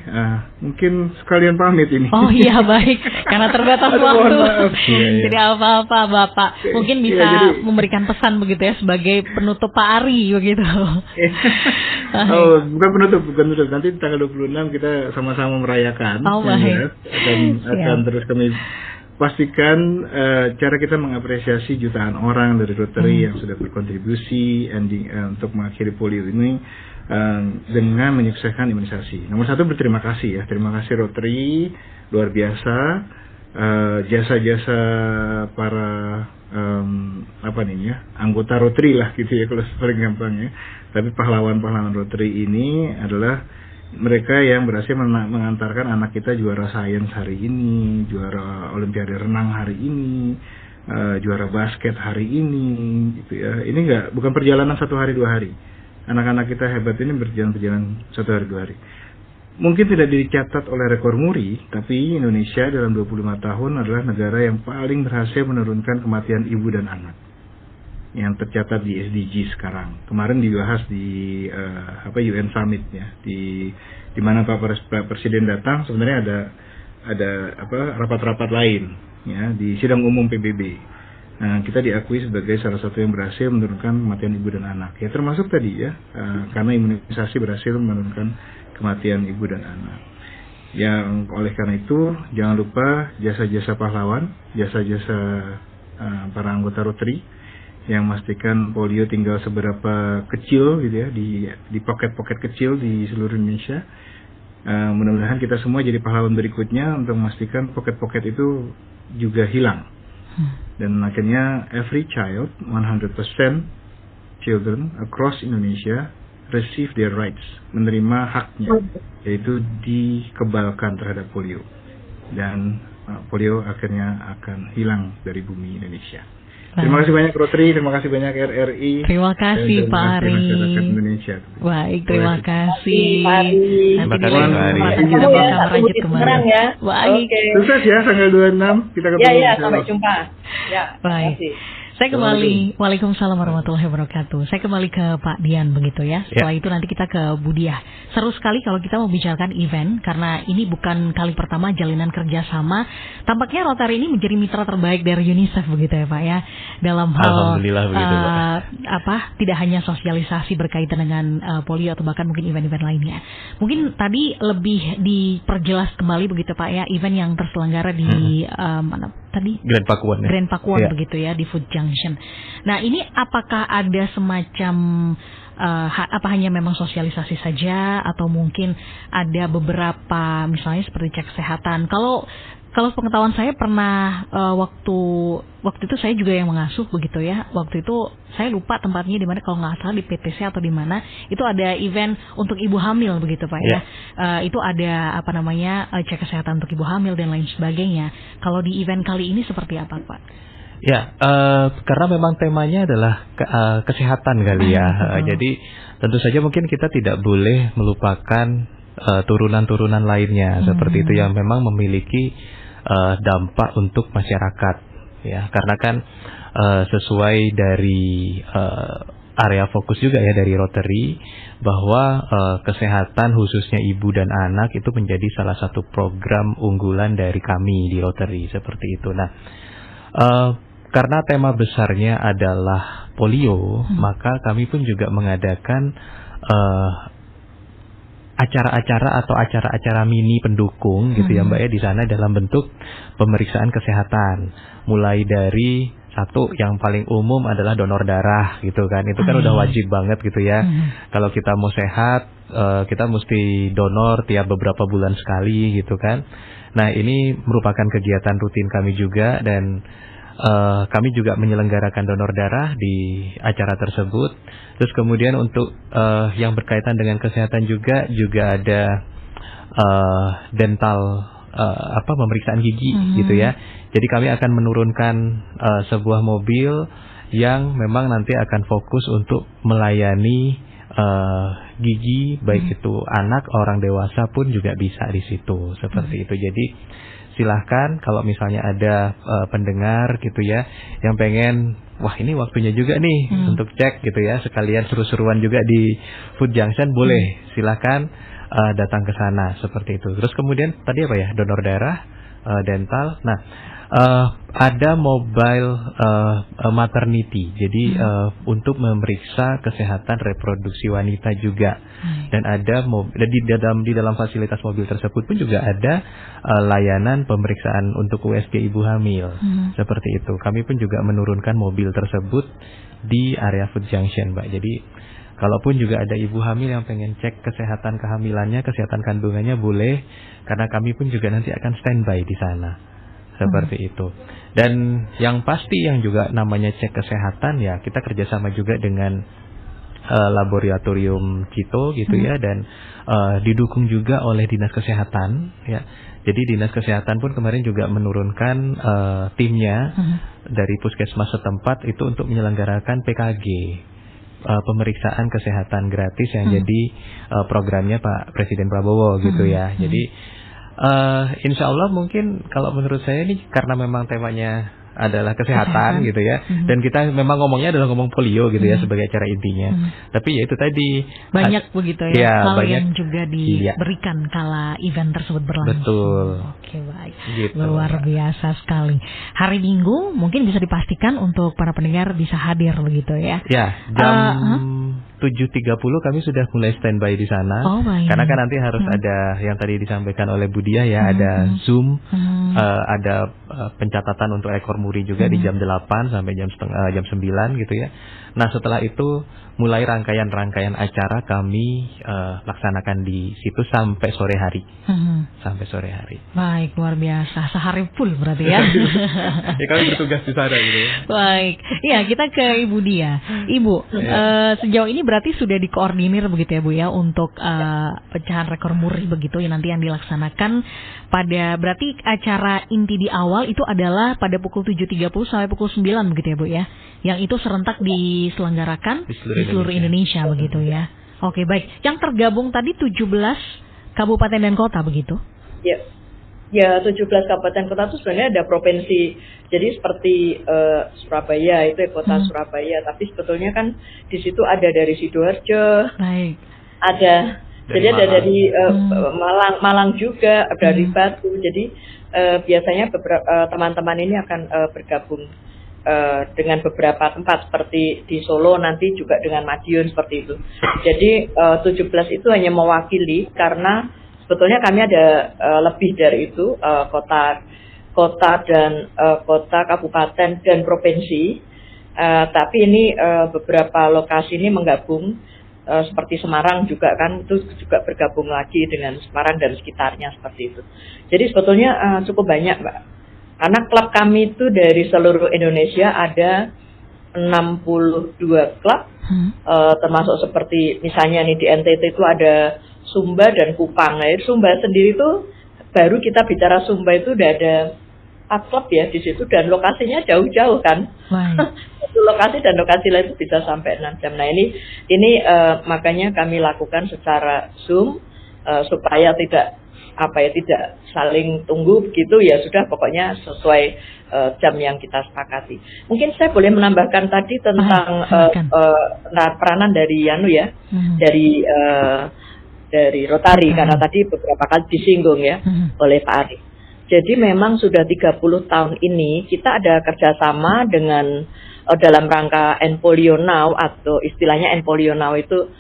mungkin sekalian pamit ini. Oh iya baik, karena terbatas waktu. Jadi apa-apa Bapak, mungkin bisa memberikan pesan begitu ya sebagai penutup Pak Ari begitu. Bukan penutup. Nanti tanggal 26 kita sama-sama merayakan. Oh baik. Akan terus kami pastikan cara kita mengapresiasi jutaan orang dari Rotary yang sudah berkontribusi untuk mengakhiri polio ini dengan menyukseskan imunisasi. Nomor 1 berterima kasih ya, terima kasih Rotary, luar biasa jasa-jasa para anggota Rotary lah gitu ya kalau paling gampang ya. Tapi pahlawan-pahlawan Rotary ini adalah mereka yang berhasil mengantarkan anak kita juara sains hari ini, juara olimpiade renang hari ini, juara basket hari ini gitu ya. Ini bukan perjalanan 1 hari 2 hari. Anak-anak kita hebat ini berjalan 1 hari 2 hari. Mungkin tidak dicatat oleh rekor muri, tapi Indonesia dalam 25 tahun adalah negara yang paling berhasil menurunkan kematian ibu dan anak yang tercatat di SDG sekarang. Kemarin dibahas di UN Summit ya, di mana Pak Presiden datang, sebenarnya ada rapat-rapat lain ya di sidang umum PBB. Nah, kita diakui sebagai salah satu yang berhasil menurunkan kematian ibu dan anak. Ya termasuk tadi ya, karena imunisasi berhasil menurunkan kematian ibu dan anak. Yang oleh karena itu jangan lupa jasa-jasa pahlawan, jasa-jasa para anggota Rotary yang memastikan polio tinggal seberapa kecil gitu ya di pocket-pocket kecil di seluruh Indonesia. Mudah-mudahan kita semua jadi pahlawan berikutnya untuk memastikan pocket-pocket itu juga hilang. Dan akhirnya every child, 100% children across Indonesia receive their rights, menerima haknya, yaitu dikebalkan terhadap polio. Dan polio akhirnya akan hilang dari bumi Indonesia. Terima kasih banyak Rotary, terima kasih banyak RRI. Terima kasih Pak Ari. Masyarakat Indonesia. Baik, terima kasih. Nanti di lain kesempatan kita bisa merajut kembali. Ya. Baik. Sukses ya tanggal 26 kita ketemu. Ya, sampai jumpa. Ya, baik. Saya kembali, waalaikumsalam warahmatullahi wabarakatuh. Saya kembali ke Pak Dian begitu ya. Setelah itu nanti kita ke Bu Diah. Seru sekali kalau kita mau bicarakan event karena ini bukan kali pertama jalinan kerjasama. Tampaknya Rotary ini menjadi mitra terbaik dari UNICEF begitu ya Pak ya. Dalam hal Alhamdulillah begitu Pak. Tidak hanya sosialisasi berkaitan dengan polio atau bahkan mungkin event-event lainnya. Mungkin tadi lebih diperjelas kembali begitu Pak ya, event yang terselenggara di mana tadi? Grand Pakuan. Ya? Grand Pakuan begitu ya, di Food Junction. Nah, ini apakah ada semacam apa hanya memang sosialisasi saja atau mungkin ada beberapa misalnya seperti cek kesehatan. Kalau pengetahuan saya pernah waktu itu saya juga yang mengasuh begitu ya. Waktu itu saya lupa tempatnya di mana, kalau nggak salah di PTC atau di mana. Itu ada event untuk ibu hamil begitu Pak ya. Itu ada cek kesehatan untuk ibu hamil dan lain sebagainya. Kalau di event kali ini seperti apa Pak? Ya, karena memang temanya adalah kesehatan kali ya. Jadi tentu saja mungkin kita tidak boleh melupakan turunan-turunan lainnya seperti itu yang memang memiliki dampak untuk masyarakat. Ya, karena kan sesuai dari area fokus juga ya dari Rotary bahwa kesehatan khususnya ibu dan anak itu menjadi salah satu program unggulan dari kami di Rotary seperti itu. Nah, karena tema besarnya adalah polio, maka kami pun juga mengadakan acara-acara atau acara-acara mini pendukung gitu ya Mbak ya di sana dalam bentuk pemeriksaan kesehatan. Mulai dari satu yang paling umum adalah donor darah gitu kan. Itu kan udah wajib banget gitu ya. Kalau kita mau sehat, kita mesti donor tiap beberapa bulan sekali gitu kan. Nah, ini merupakan kegiatan rutin kami juga dan kami juga menyelenggarakan donor darah di acara tersebut. Terus kemudian untuk yang berkaitan dengan kesehatan juga ada dental pemeriksaan gigi gitu ya. Jadi kami akan menurunkan sebuah mobil yang memang nanti akan fokus untuk melayani gigi baik itu anak, orang dewasa pun juga bisa di situ seperti itu. Jadi silahkan kalau misalnya ada pendengar gitu ya yang pengen, wah ini waktunya juga nih untuk cek gitu ya, sekalian seru-seruan juga di Food Junction, boleh silahkan datang ke sana seperti itu. Terus kemudian tadi apa ya, donor darah, dental. Nah, ada mobile maternity, jadi untuk memeriksa kesehatan reproduksi wanita juga. Dan ada di dalam fasilitas mobil tersebut pun juga ada layanan pemeriksaan untuk USG ibu hamil. Seperti itu. Kami pun juga menurunkan mobil tersebut di area Food Junction, Mbak. Jadi kalaupun juga ada ibu hamil yang pengen cek kesehatan kehamilannya, kesehatan kandungannya, boleh, karena kami pun juga nanti akan standby di sana. Seperti itu. Dan yang pasti yang juga namanya cek kesehatan ya, kita kerjasama juga dengan laboratorium Cito gitu ya, dan didukung juga oleh Dinas Kesehatan ya. Jadi Dinas Kesehatan pun kemarin juga menurunkan timnya dari puskesmas setempat itu untuk menyelenggarakan PKG, pemeriksaan kesehatan gratis yang jadi programnya Pak Presiden Prabowo gitu ya. Jadi insya Allah mungkin kalau menurut saya ini karena memang temanya adalah kesehatan gitu ya, dan kita memang ngomongnya adalah ngomong polio gitu ya sebagai acara intinya. Tapi ya itu tadi banyak begitu ya, hal banyak, yang juga diberikan kala event tersebut berlangsung. Betul. Oke, baik. Gitu, luar biasa sekali. Hari Minggu mungkin bisa dipastikan untuk para pendengar bisa hadir begitu ya. Ya, jam 7.30 kami sudah mulai standby di sana. Karena kan nanti harus ada yang tadi disampaikan oleh Bu Diah ya, ada Zoom, ada pencatatan untuk ekor muri juga di jam 8 sampai jam 9 gitu ya. Nah, setelah itu mulai rangkaian acara kami laksanakan di situ sampai sore hari. Sampai sore hari. Baik, luar biasa. Sehari full berarti ya. Ya, kami bertugas di sana gitu ya. Baik. Iya, kita ke Ibu Diah. Ibu, sejauh ini berarti sudah dikoordinir begitu ya Bu ya untuk pecahan rekor muri begitu ya nanti yang dilaksanakan pada, berarti acara inti di awal itu adalah pada pukul 7.30 sampai pukul 9 begitu ya Bu ya. Yang itu serentak diselenggarakan di seluruh Indonesia begitu ya. Oke, baik. Yang tergabung tadi 17 kabupaten dan kota begitu? Ya, 17 kabupaten kota itu sebenarnya ada provinsi. Jadi seperti Surabaya itu kota Surabaya, tapi sebetulnya kan di situ ada dari Sidoarjo, ada jadi ada dari Malang juga, dari Batu. Jadi biasanya beberapa teman-teman ini akan bergabung dengan beberapa tempat seperti di Solo, nanti juga dengan Madiun seperti itu. Jadi 17 itu hanya mewakili karena sebetulnya kami ada lebih dari itu, kota dan kota, kabupaten dan provinsi. Tapi ini beberapa lokasi ini menggabung, seperti Semarang juga kan itu juga bergabung lagi dengan Semarang dan sekitarnya seperti itu. Jadi sebetulnya cukup banyak, Mbak. Karena klub kami itu dari seluruh Indonesia ada 62 klub, termasuk seperti misalnya nih di NTT itu ada Sumba dan Kupang. Nah, Sumba sendiri itu baru kita bicara Sumba itu udah ada 4 klub ya di situ dan lokasinya jauh-jauh kan. Satu lokasi dan lokasi lain itu bisa sampai 6 jam. Nah ini makanya kami lakukan secara Zoom supaya tidak saling tunggu begitu ya, sudah pokoknya sesuai jam yang kita sepakati. Mungkin saya boleh menambahkan tadi tentang peranan dari dari Rotary karena tadi beberapa kali disinggung ya oleh Pak Ari. Jadi memang sudah 30 tahun ini kita ada kerjasama dengan dalam rangka End Polio Now, atau istilahnya End Polio Now itu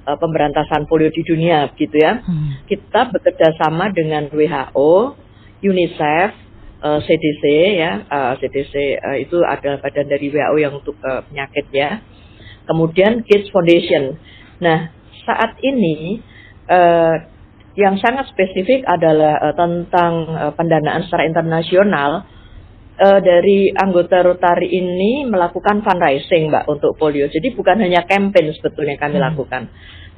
pemberantasan polio di dunia gitu ya. Kita bekerja sama dengan WHO, UNICEF, CDC ya. CDC itu adalah badan dari WHO yang untuk penyakit ya. Kemudian Gates Foundation. Nah, saat ini yang sangat spesifik adalah tentang pendanaan secara internasional. Dari anggota Rotary ini melakukan fundraising, Mbak, untuk polio. Jadi bukan hanya campaign sebetulnya kami lakukan.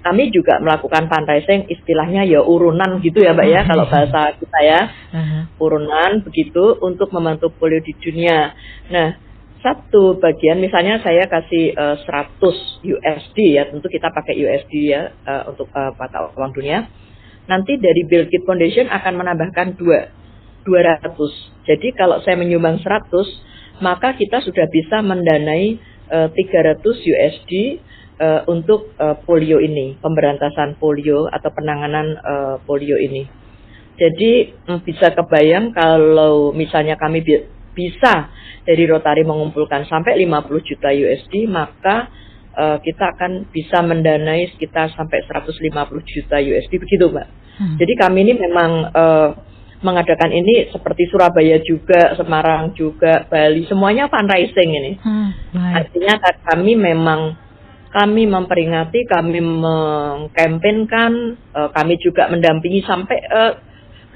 Kami juga melakukan fundraising, istilahnya ya urunan gitu ya, Mbak ya, kalau bahasa kita ya. Urunan begitu untuk membantu polio di dunia. Nah, satu bagian misalnya saya kasih 100 USD ya, tentu kita pakai USD ya untuk mata uang dunia. Nanti dari Bill Gates Foundation akan menambahkan 200. Jadi kalau saya menyumbang 100, maka kita sudah bisa mendanai 300 USD untuk polio ini, pemberantasan polio atau penanganan polio ini. Jadi bisa kebayang kalau misalnya kami bisa dari Rotary mengumpulkan sampai 50 juta USD, maka kita akan bisa mendanai sekitar sampai 150 juta USD begitu, Mbak. Jadi kami ini memang mengadakan ini seperti Surabaya juga, Semarang juga, Bali, semuanya fundraising ini. Artinya kami memperingati, kami mengkampanyekan, kami juga mendampingi sampai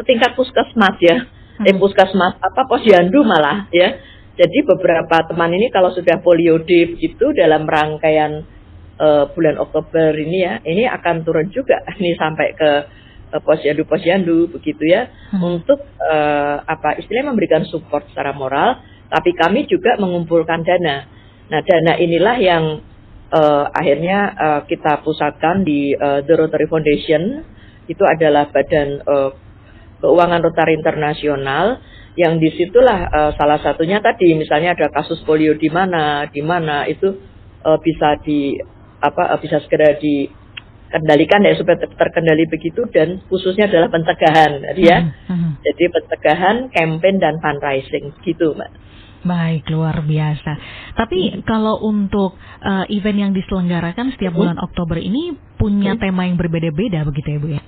ke tingkat puskesmas ya, puskesmas posyandu malah ya. Jadi beberapa teman ini kalau sudah polio day gitu dalam rangkaian bulan Oktober ini ya, ini akan turun juga nih sampai ke posyandu begitu ya, untuk istilahnya memberikan support secara moral, tapi kami juga mengumpulkan dana. Nah, dana inilah yang akhirnya kita pusatkan di The Rotary Foundation. Itu adalah badan keuangan Rotary Internasional, yang disitulah salah satunya tadi misalnya ada kasus polio di mana itu bisa bisa segera kendalikan ya supaya terkendali begitu, dan khususnya adalah pencegahan ya. Jadi pencegahan, campaign dan fundraising gitu, Mbak. Baik, luar biasa. Tapi kalau untuk event yang diselenggarakan setiap bulan Oktober ini punya tema yang berbeda-beda begitu ya, Bu ya?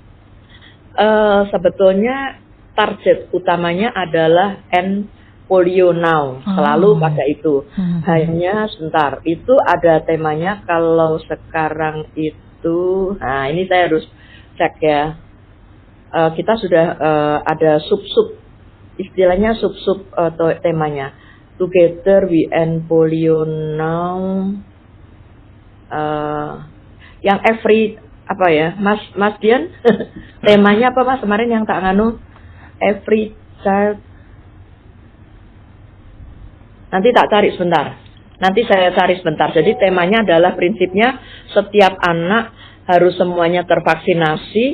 Sebetulnya target utamanya adalah End Polio Now, selalu pada itu. Hanya sebentar, itu ada temanya kalau sekarang itu. Nah ini saya harus cek ya. Kita sudah ada sub-sub, istilahnya sub-sub temanya. Together we end polio now. yang every apa ya, Mas Dian, temanya apa Mas kemarin yang tak nganu, every child. Nanti tak cari sebentar. Nanti saya cari sebentar. Jadi temanya adalah prinsipnya setiap anak harus semuanya tervaksinasi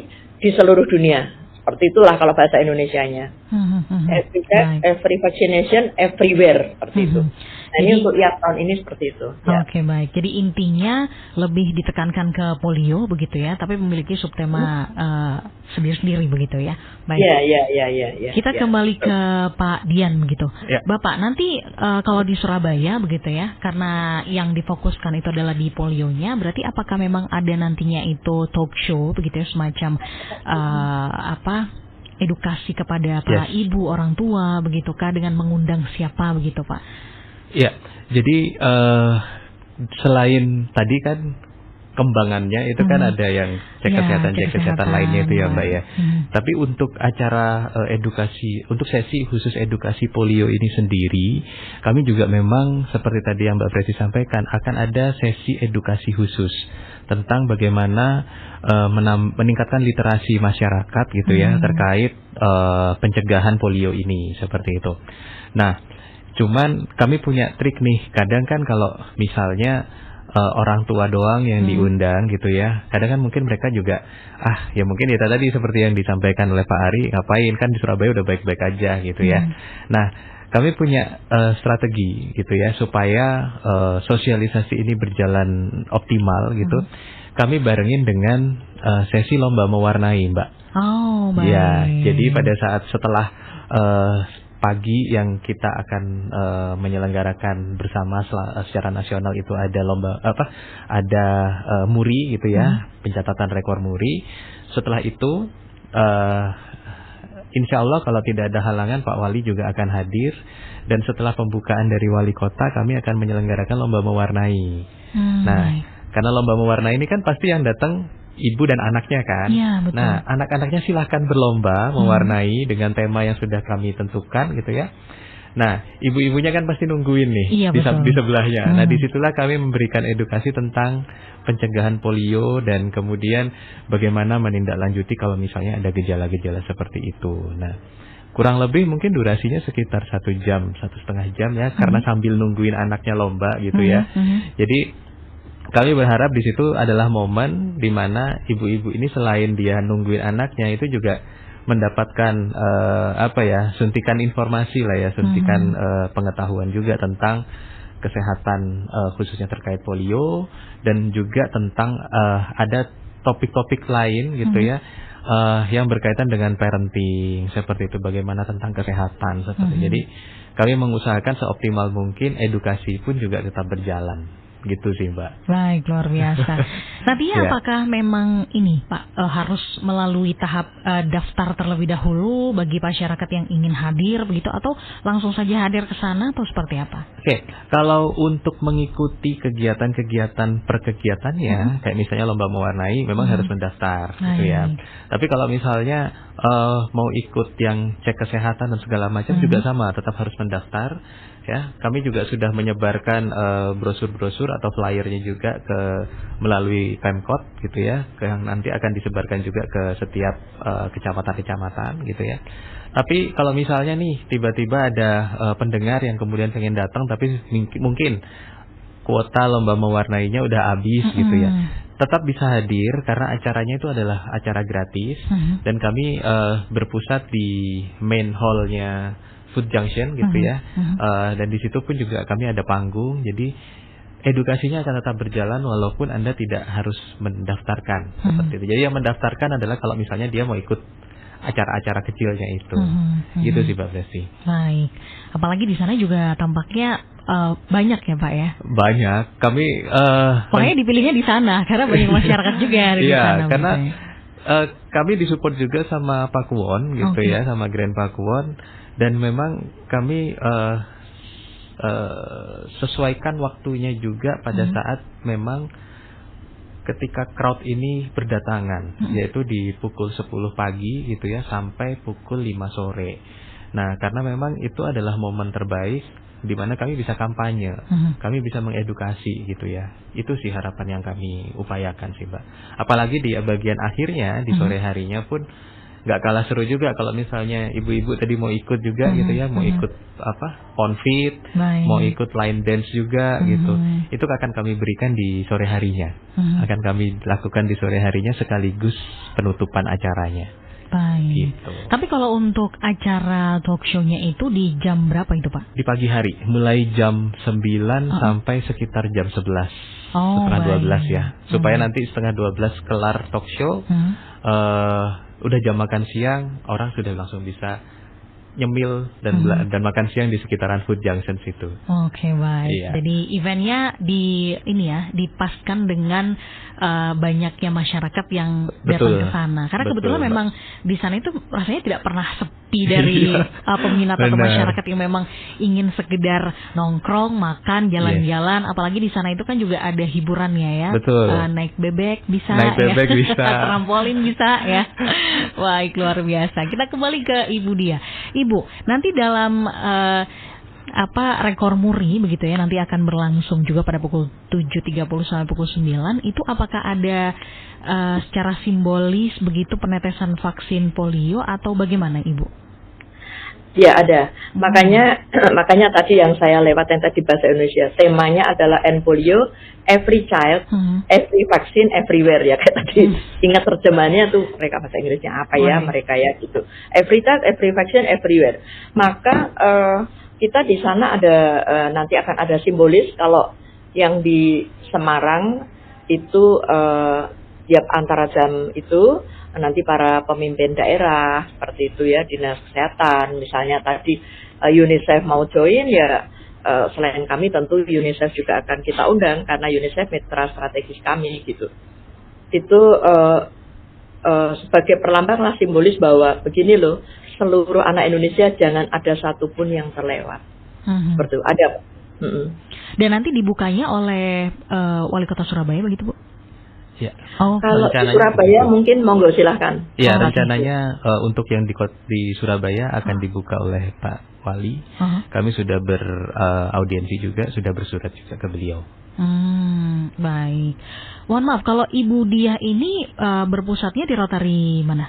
di seluruh dunia. Seperti itulah kalau bahasa Indonesianya. Every vaccination everywhere, seperti itu. Nah, ini untuk yang tahun ini seperti itu. Ya. Oke, baik. Jadi intinya lebih ditekankan ke polio begitu ya, tapi memiliki subtema sendiri-sendiri begitu ya. Baik. Ya. Kita kembali ke Pak Dian begitu. Ya. Bapak, nanti kalau di Surabaya begitu ya, karena yang difokuskan itu adalah di polionya, berarti apakah memang ada nantinya itu talk show begitu ya, semacam edukasi kepada para ibu, orang tua begitu kah, dengan mengundang siapa begitu Pak? Ya, jadi selain tadi kan kembangannya itu kan ada yang cek kesehatan lainnya itu ya Mbak ya. Tapi untuk acara edukasi, untuk sesi khusus edukasi polio ini sendiri, kami juga memang seperti tadi yang Mbak Presi sampaikan, akan ada sesi edukasi khusus tentang bagaimana meningkatkan literasi masyarakat gitu ya, terkait pencegahan polio ini, seperti itu. Nah, cuman kami punya trik nih, kadang kan kalau misalnya orang tua doang yang diundang gitu ya, kadang kan mungkin mereka juga ya mungkin ya tadi seperti yang disampaikan oleh Pak Ari, ngapain kan di Surabaya udah baik-baik aja gitu ya. Nah, kami punya strategi gitu ya, supaya sosialisasi ini berjalan optimal gitu. Kami barengin dengan sesi lomba mewarnai, Mbak. Oh, baik. Ya, jadi pada saat setelah pagi yang kita akan menyelenggarakan bersama secara nasional itu ada lomba ada muri gitu ya, pencatatan rekor muri. Setelah itu insya Allah kalau tidak ada halangan Pak Wali juga akan hadir, dan setelah pembukaan dari Wali Kota kami akan menyelenggarakan lomba mewarnai. Nah, karena lomba mewarnai ini kan pasti yang datang ibu dan anaknya kan. Ya, betul. Nah, anak-anaknya silahkan berlomba mewarnai dengan tema yang sudah kami tentukan gitu ya. Nah, ibu-ibunya kan pasti nungguin nih di sebelahnya. Nah, disitulah kami memberikan edukasi tentang pencegahan polio dan kemudian bagaimana menindaklanjuti kalau misalnya ada gejala-gejala seperti itu. Nah, kurang lebih mungkin durasinya sekitar 1 jam, 1,5 jam ya, karena sambil nungguin anaknya lomba gitu ya. Jadi kami berharap di situ adalah momen di mana ibu-ibu ini selain dia nungguin anaknya itu juga mendapatkan suntikan informasi lah ya, suntikan pengetahuan juga tentang kesehatan khususnya terkait polio, dan juga tentang ada topik-topik lain gitu ya yang berkaitan dengan parenting, seperti itu, bagaimana tentang kesehatan seperti. Jadi kami mengusahakan seoptimal mungkin edukasi pun juga tetap berjalan. Gitu sih Mbak. Baik, luar biasa. Nantinya apakah memang ini Pak harus melalui tahap daftar terlebih dahulu bagi masyarakat yang ingin hadir begitu, atau langsung saja hadir ke sana, atau seperti apa? Oke, kalau untuk mengikuti kegiatan-kegiatan per kegiatannya, kayak misalnya lomba mewarnai, memang harus mendaftar gitu ya. Tapi kalau misalnya mau ikut yang cek kesehatan dan segala macam juga sama, tetap harus mendaftar. Ya, kami juga sudah menyebarkan brosur-brosur atau flyernya juga melalui Pemkot gitu ya, yang nanti akan disebarkan juga ke setiap kecamatan-kecamatan gitu ya. Tapi kalau misalnya nih tiba-tiba ada pendengar yang kemudian pengen datang tapi mungkin kuota lomba mewarnainya udah habis gitu ya, tetap bisa hadir karena acaranya itu adalah acara gratis, dan kami berpusat di main hall-nya Food Junction gitu ya, dan di situ pun juga kami ada panggung, jadi edukasinya akan tetap berjalan walaupun Anda tidak harus mendaftarkan seperti itu. Jadi yang mendaftarkan adalah kalau misalnya dia mau ikut acara-acara kecilnya itu, gitu sih Mbak Presi. Baik, apalagi di sana juga tampaknya banyak ya Pak ya. Banyak, kami makanya dipilihnya di sana karena banyak masyarakat juga di sana. Karena kami disupport juga sama Pakuwon gitu ya, sama Grand Pakuwon. Dan memang kami sesuaikan waktunya juga pada saat memang ketika crowd ini berdatangan, yaitu di pukul 10 pagi gitu ya sampai pukul 5 sore. Nah, karena memang itu adalah momen terbaik di mana kami bisa kampanye, kami bisa mengedukasi gitu ya. Itu sih harapan yang kami upayakan sih Mbak. Apalagi di bagian akhirnya di sore harinya pun nggak kalah seru juga kalau misalnya ibu-ibu tadi mau ikut juga gitu ya, mau ikut konfit, mau ikut line dance juga gitu. Itu akan kami berikan di sore harinya, akan kami lakukan di sore harinya sekaligus penutupan acaranya. Baik. Gitu. Tapi kalau untuk acara talk show-nya itu di jam berapa itu Pak? Di pagi hari, mulai jam 9 sampai sekitar jam 11, setengah 12 ya, supaya nanti setengah 12 kelar talk show. Udah jam makan siang, orang sudah langsung bisa nyemil dan makan siang di sekitaran Food Junction situ. Oke, baik. Iya. Jadi eventnya dipaskan dengan banyaknya masyarakat yang datang ke sana. Karena kebetulan memang di sana itu rasanya tidak pernah sepi dari peminat atau masyarakat yang memang ingin sekedar nongkrong, makan, jalan-jalan. Apalagi di sana itu kan juga ada hiburannya ya. Betul. Naik bebek bisa, bisa. Trampolin bisa ya. Baik, luar biasa. Kita kembali ke Ibu Dia. Ibu, nanti dalam rekor muri begitu ya, nanti akan berlangsung juga pada pukul 7.30 sampai pukul 9. Itu apakah ada secara simbolis begitu penetesan vaksin polio atau bagaimana Ibu? Ya ada, makanya tadi yang saya lewat yang tadi bahasa Indonesia, temanya adalah End Polio, Every Child, Every Vaccine, Everywhere ya, kayak tadi. Ingat terjemahannya tuh mereka bahasa Inggrisnya apa ya, mereka ya gitu. Every Child, Every Vaccine, Everywhere. Maka kita di sana ada nanti akan ada simbolis. Kalau yang di Semarang itu tiap antara jam itu nanti para pemimpin daerah seperti itu ya, dinas kesehatan misalnya tadi UNICEF mau join ya, selain kami tentu UNICEF juga akan kita undang karena UNICEF mitra strategis kami gitu. Itu sebagai perlambang lah, simbolis bahwa begini loh, seluruh anak Indonesia jangan ada satupun yang terlewat. Seperti itu ada. Dan nanti dibukanya oleh Wali Kota Surabaya begitu Bu? Ya. Kalau di Surabaya mungkin monggo silahkan. Ya, rencananya untuk yang di Surabaya akan dibuka oleh Pak Wali. Kami sudah beraudiensi juga, sudah bersurat juga ke beliau. Baik. Mohon maaf, kalau Ibu Dia ini berpusatnya di Rotary mana?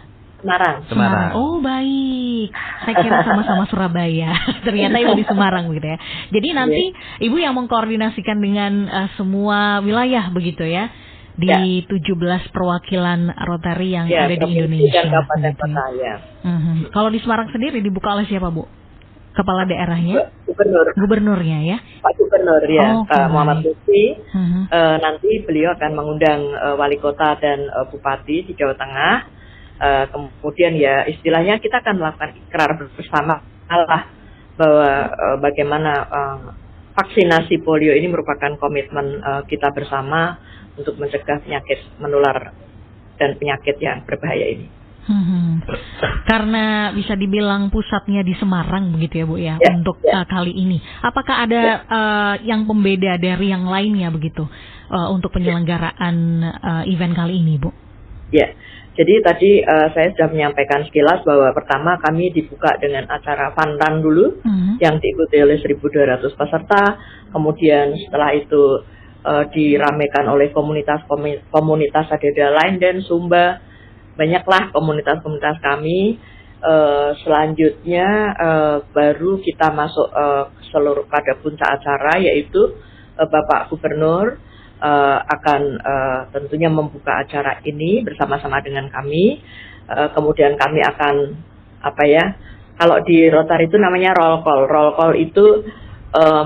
Semarang. Oh baik, saya kira sama-sama Surabaya. Ternyata Ibu di Semarang begitu ya. Jadi nanti Ibu yang mengkoordinasikan dengan semua wilayah begitu ya, di 17 perwakilan Rotary yang ada di Indonesia. Dan kota, ya. Kalau di Semarang sendiri dibuka oleh siapa Bu? Kepala daerahnya? Gubernurnya ya? Pak Gubernur ya, Muhammad Lutfi. Nanti beliau akan mengundang wali kota dan bupati di Jawa Tengah. Kemudian ya istilahnya kita akan melakukan ikrar bersama Allah bahwa bagaimana vaksinasi polio ini merupakan komitmen kita bersama untuk mencegah penyakit menular dan penyakit yang berbahaya ini. Karena bisa dibilang pusatnya di Semarang begitu ya Bu ya, untuk kali ini. Apakah ada yang pembeda dari yang lainnya begitu untuk penyelenggaraan event kali ini Bu? Ya. Jadi tadi saya sudah menyampaikan sekilas bahwa pertama kami dibuka dengan acara fun run dulu yang diikuti oleh 1.200 peserta. Kemudian setelah itu diramaikan oleh komunitas ada lain dan Sumba. Banyaklah komunitas-komunitas kami. Selanjutnya baru kita masuk seluruh pada puncak acara, yaitu Bapak Gubernur akan tentunya membuka acara ini bersama-sama dengan kami. Kemudian kami akan kalau di Rotary itu namanya roll call. Roll call itu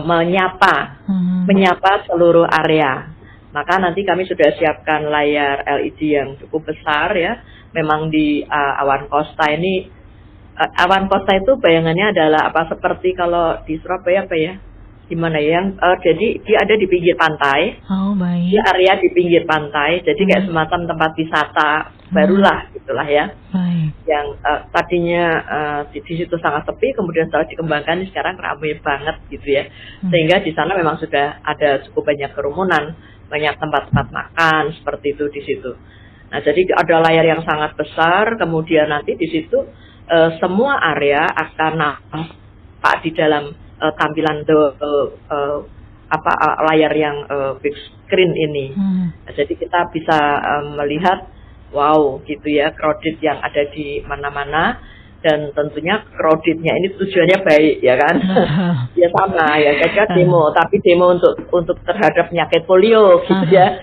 menyapa seluruh area. Maka nanti kami sudah siapkan layar LED yang cukup besar ya. Memang di Awan Costa ini, Awan Costa itu bayangannya adalah seperti kalau di Surabaya gimana ya, jadi dia ada di pinggir pantai. Oh baik. Dia area di pinggir pantai, jadi kayak semacam tempat wisata barulah gitulah ya. Baik. Yang tadinya di situ sangat sepi, kemudian setelah dikembangkan sekarang ramai banget gitu ya. Sehingga di sana memang sudah ada cukup banyak kerumunan, banyak tempat-tempat makan seperti itu di situ. Nah jadi ada layar yang sangat besar, kemudian nanti di situ semua area akan nampak di dalam tampilan layar yang big screen ini. Jadi kita bisa melihat wow gitu ya, crowded yang ada di mana-mana, dan tentunya crowdednya ini tujuannya baik ya kan. Ya sama ya, kayak demo, tapi demo untuk terhadap penyakit polio gitu ya.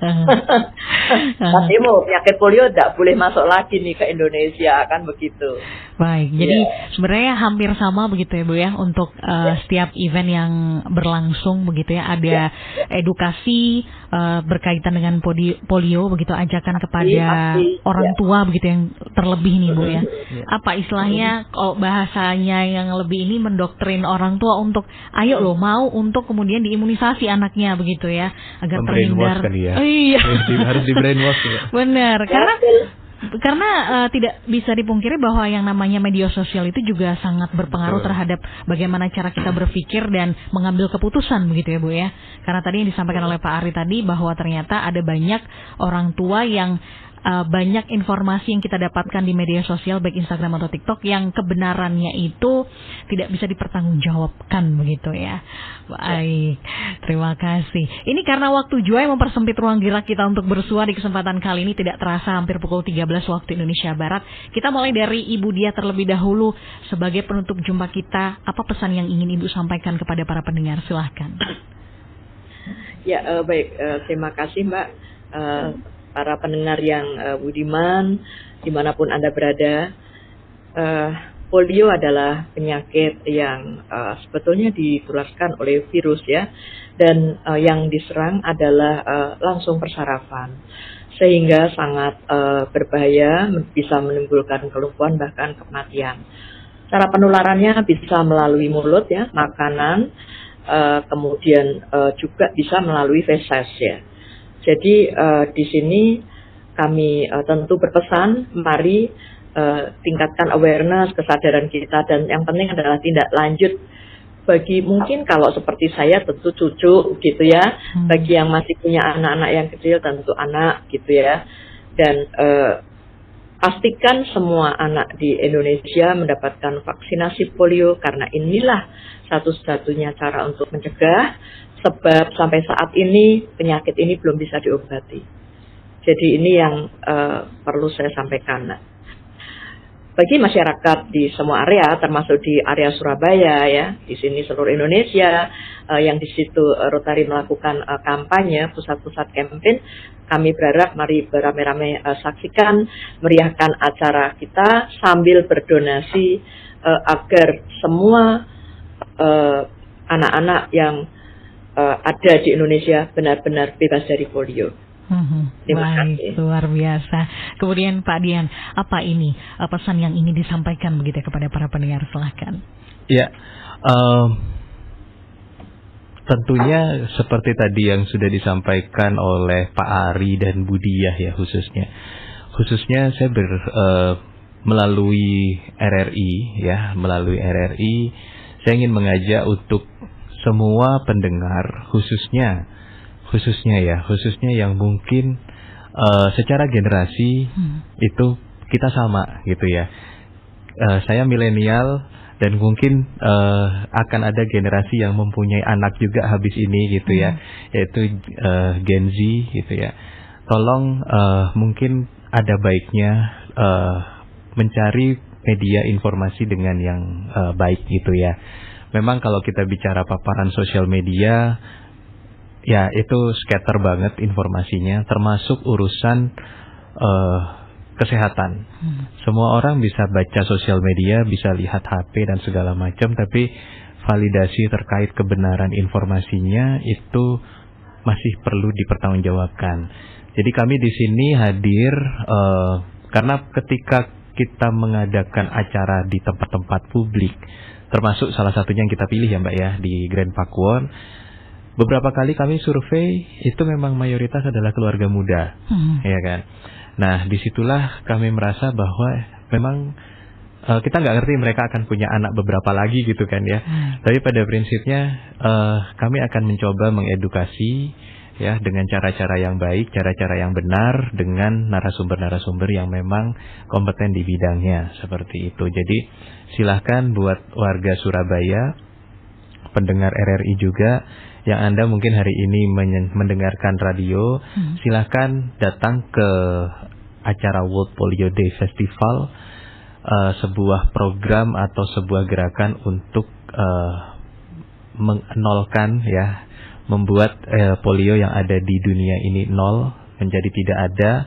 Nah, demo penyakit polio tidak boleh masuk lagi nih ke Indonesia kan begitu. Baik, jadi sebenarnya hampir sama begitu ya Bu ya, untuk setiap event yang berlangsung begitu ya, ada edukasi berkaitan dengan polio begitu, ajakan kepada orang tua begitu yang terlebih nih Bu ya. Apa istilahnya kalau bahasanya yang lebih ini, mendoktrin orang tua untuk ayo loh mau untuk kemudian diimunisasi anaknya begitu ya, agar terhindar. Ya. Iya. Harus di brainwash ya. Benar, karena tidak bisa dipungkiri bahwa yang namanya media sosial itu juga sangat berpengaruh terhadap bagaimana cara kita berpikir dan mengambil keputusan begitu ya Bu ya. Karena tadi yang disampaikan oleh Pak Ari tadi bahwa ternyata ada banyak orang tua yang banyak informasi yang kita dapatkan di media sosial baik Instagram atau TikTok yang kebenarannya itu tidak bisa dipertanggungjawabkan begitu ya. Baik, terima kasih. Ini karena waktu juga yang mempersempit ruang gerak kita untuk bersua di kesempatan kali ini, tidak terasa hampir pukul 13 waktu Indonesia Barat. Kita mulai dari Ibu Dia terlebih dahulu sebagai penutup jumpa kita. Apa pesan yang ingin Ibu sampaikan kepada para pendengar? Silahkan. Ya, baik. Terima kasih Mbak. Para pendengar yang budiman, dimanapun Anda berada, polio adalah penyakit yang sebetulnya ditularkan oleh virus ya, dan yang diserang adalah langsung persarafan, sehingga sangat berbahaya, bisa menimbulkan kelumpuhan bahkan kematian. Cara penularannya bisa melalui mulut ya, makanan, kemudian juga bisa melalui feses ya. Jadi di sini kami tentu berpesan, mari tingkatkan awareness, kesadaran kita, dan yang penting adalah tindak lanjut bagi mungkin kalau seperti saya tentu cucu gitu ya, bagi yang masih punya anak-anak yang kecil tentu anak gitu ya, dan pastikan semua anak di Indonesia mendapatkan vaksinasi polio, karena inilah satu-satunya cara untuk mencegah. Sebab sampai saat ini penyakit ini belum bisa diobati. Jadi ini yang perlu saya sampaikan. Bagi masyarakat di semua area, termasuk di area Surabaya ya, di sini seluruh Indonesia, yang di situ Rotary melakukan kampanye, pusat-pusat campaign, kami berharap mari beramai-ramai saksikan, meriahkan acara kita sambil berdonasi agar semua anak-anak yang ada di Indonesia benar-benar bebas dari polio. Terima kasih. Luar biasa. Kemudian Pak Dian, apa ini pesan yang ingin disampaikan begitu kepada para pendengar? Silahkan. Ya, tentunya seperti tadi yang sudah disampaikan oleh Pak Ari dan Bu Diah ya, khususnya saya melalui RRI saya ingin mengajak untuk semua pendengar, khususnya yang mungkin secara generasi itu kita sama gitu ya. Saya milenial dan mungkin akan ada generasi yang mempunyai anak juga habis ini gitu ya, yaitu Gen Z gitu ya. Tolong mungkin ada baiknya mencari media informasi dengan yang baik gitu ya. Memang kalau kita bicara paparan sosial media, ya itu scatter banget informasinya, termasuk urusan kesehatan. Semua orang bisa baca sosial media, bisa lihat HP dan segala macam, tapi validasi terkait kebenaran informasinya itu masih perlu dipertanggungjawabkan. Jadi kami di sini hadir karena ketika kita mengadakan acara di tempat-tempat publik, termasuk salah satunya yang kita pilih ya Mbak ya, di Grand Pakuwon, beberapa kali kami survei itu memang mayoritas adalah keluarga muda, ya kan. Nah disitulah kami merasa bahwa memang kita nggak ngerti mereka akan punya anak beberapa lagi gitu kan ya. Tapi pada prinsipnya kami akan mencoba mengedukasi ya dengan cara-cara yang baik, cara-cara yang benar, dengan narasumber-narasumber yang memang kompeten di bidangnya seperti itu. Jadi silahkan buat warga Surabaya, pendengar RRI juga yang Anda mungkin hari ini mendengarkan radio, silahkan datang ke acara World Polio Day Festival, sebuah program atau sebuah gerakan untuk menolkan ya, membuat polio yang ada di dunia ini nol, menjadi tidak ada,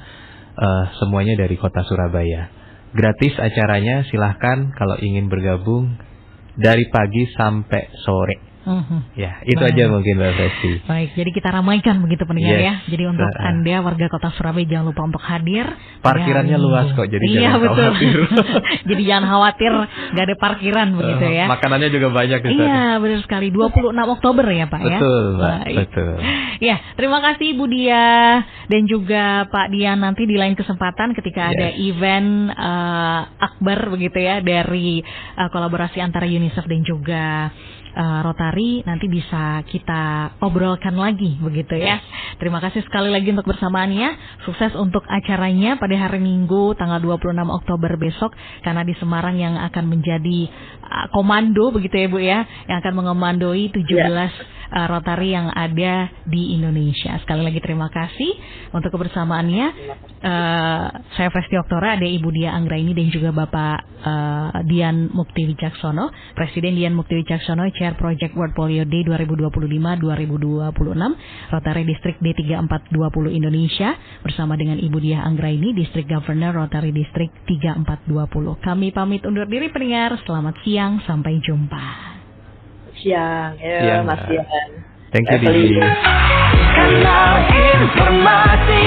semuanya dari kota Surabaya. Gratis acaranya, silahkan kalau ingin bergabung dari pagi sampai sore. Ya, itu aja mungkin Mbak Festi. Baik, jadi kita ramaikan begitu pendengar ya. Jadi untuk Anda warga kota Surabaya jangan lupa untuk hadir. Parkirannya luas kok, jadi jangan betul. khawatir. Jadi jangan khawatir, nggak ada parkiran begitu ya. Makanannya juga banyak di sana. Iya, benar sekali. 26 Oktober ya Pak ya. Betul, Mbak. Baik. Betul. Ya, terima kasih Bu Dia dan juga Pak Dian, nanti di lain kesempatan ketika ada event akbar begitu ya dari kolaborasi antara UNICEF dan juga Rotary, nanti bisa kita obrolkan lagi begitu ya. Terima kasih sekali lagi untuk bersamaannya. Sukses untuk acaranya pada hari Minggu tanggal 26 Oktober besok, karena di Semarang yang akan menjadi komando begitu ya Bu ya, yang akan mengomandoi 17 Rotary yang ada di Indonesia. Sekali lagi terima kasih untuk kebersamaannya. Saya Festi Oktora, ada Ibu Dia Anggraini dan juga Bapak Dian Mukti Wicaksono, Presiden Dian Mukti Wicaksono, Chair Project World Polio Day 2025-2026, Rotary Distrik D3420 Indonesia, bersama dengan Ibu Dia Anggraini, District Governor Rotary Distrik 3420. Kami pamit undur diri pendengar, selamat siang, sampai jumpa. Siang, Mas Dian. Thank you, Didi. Kanal informasi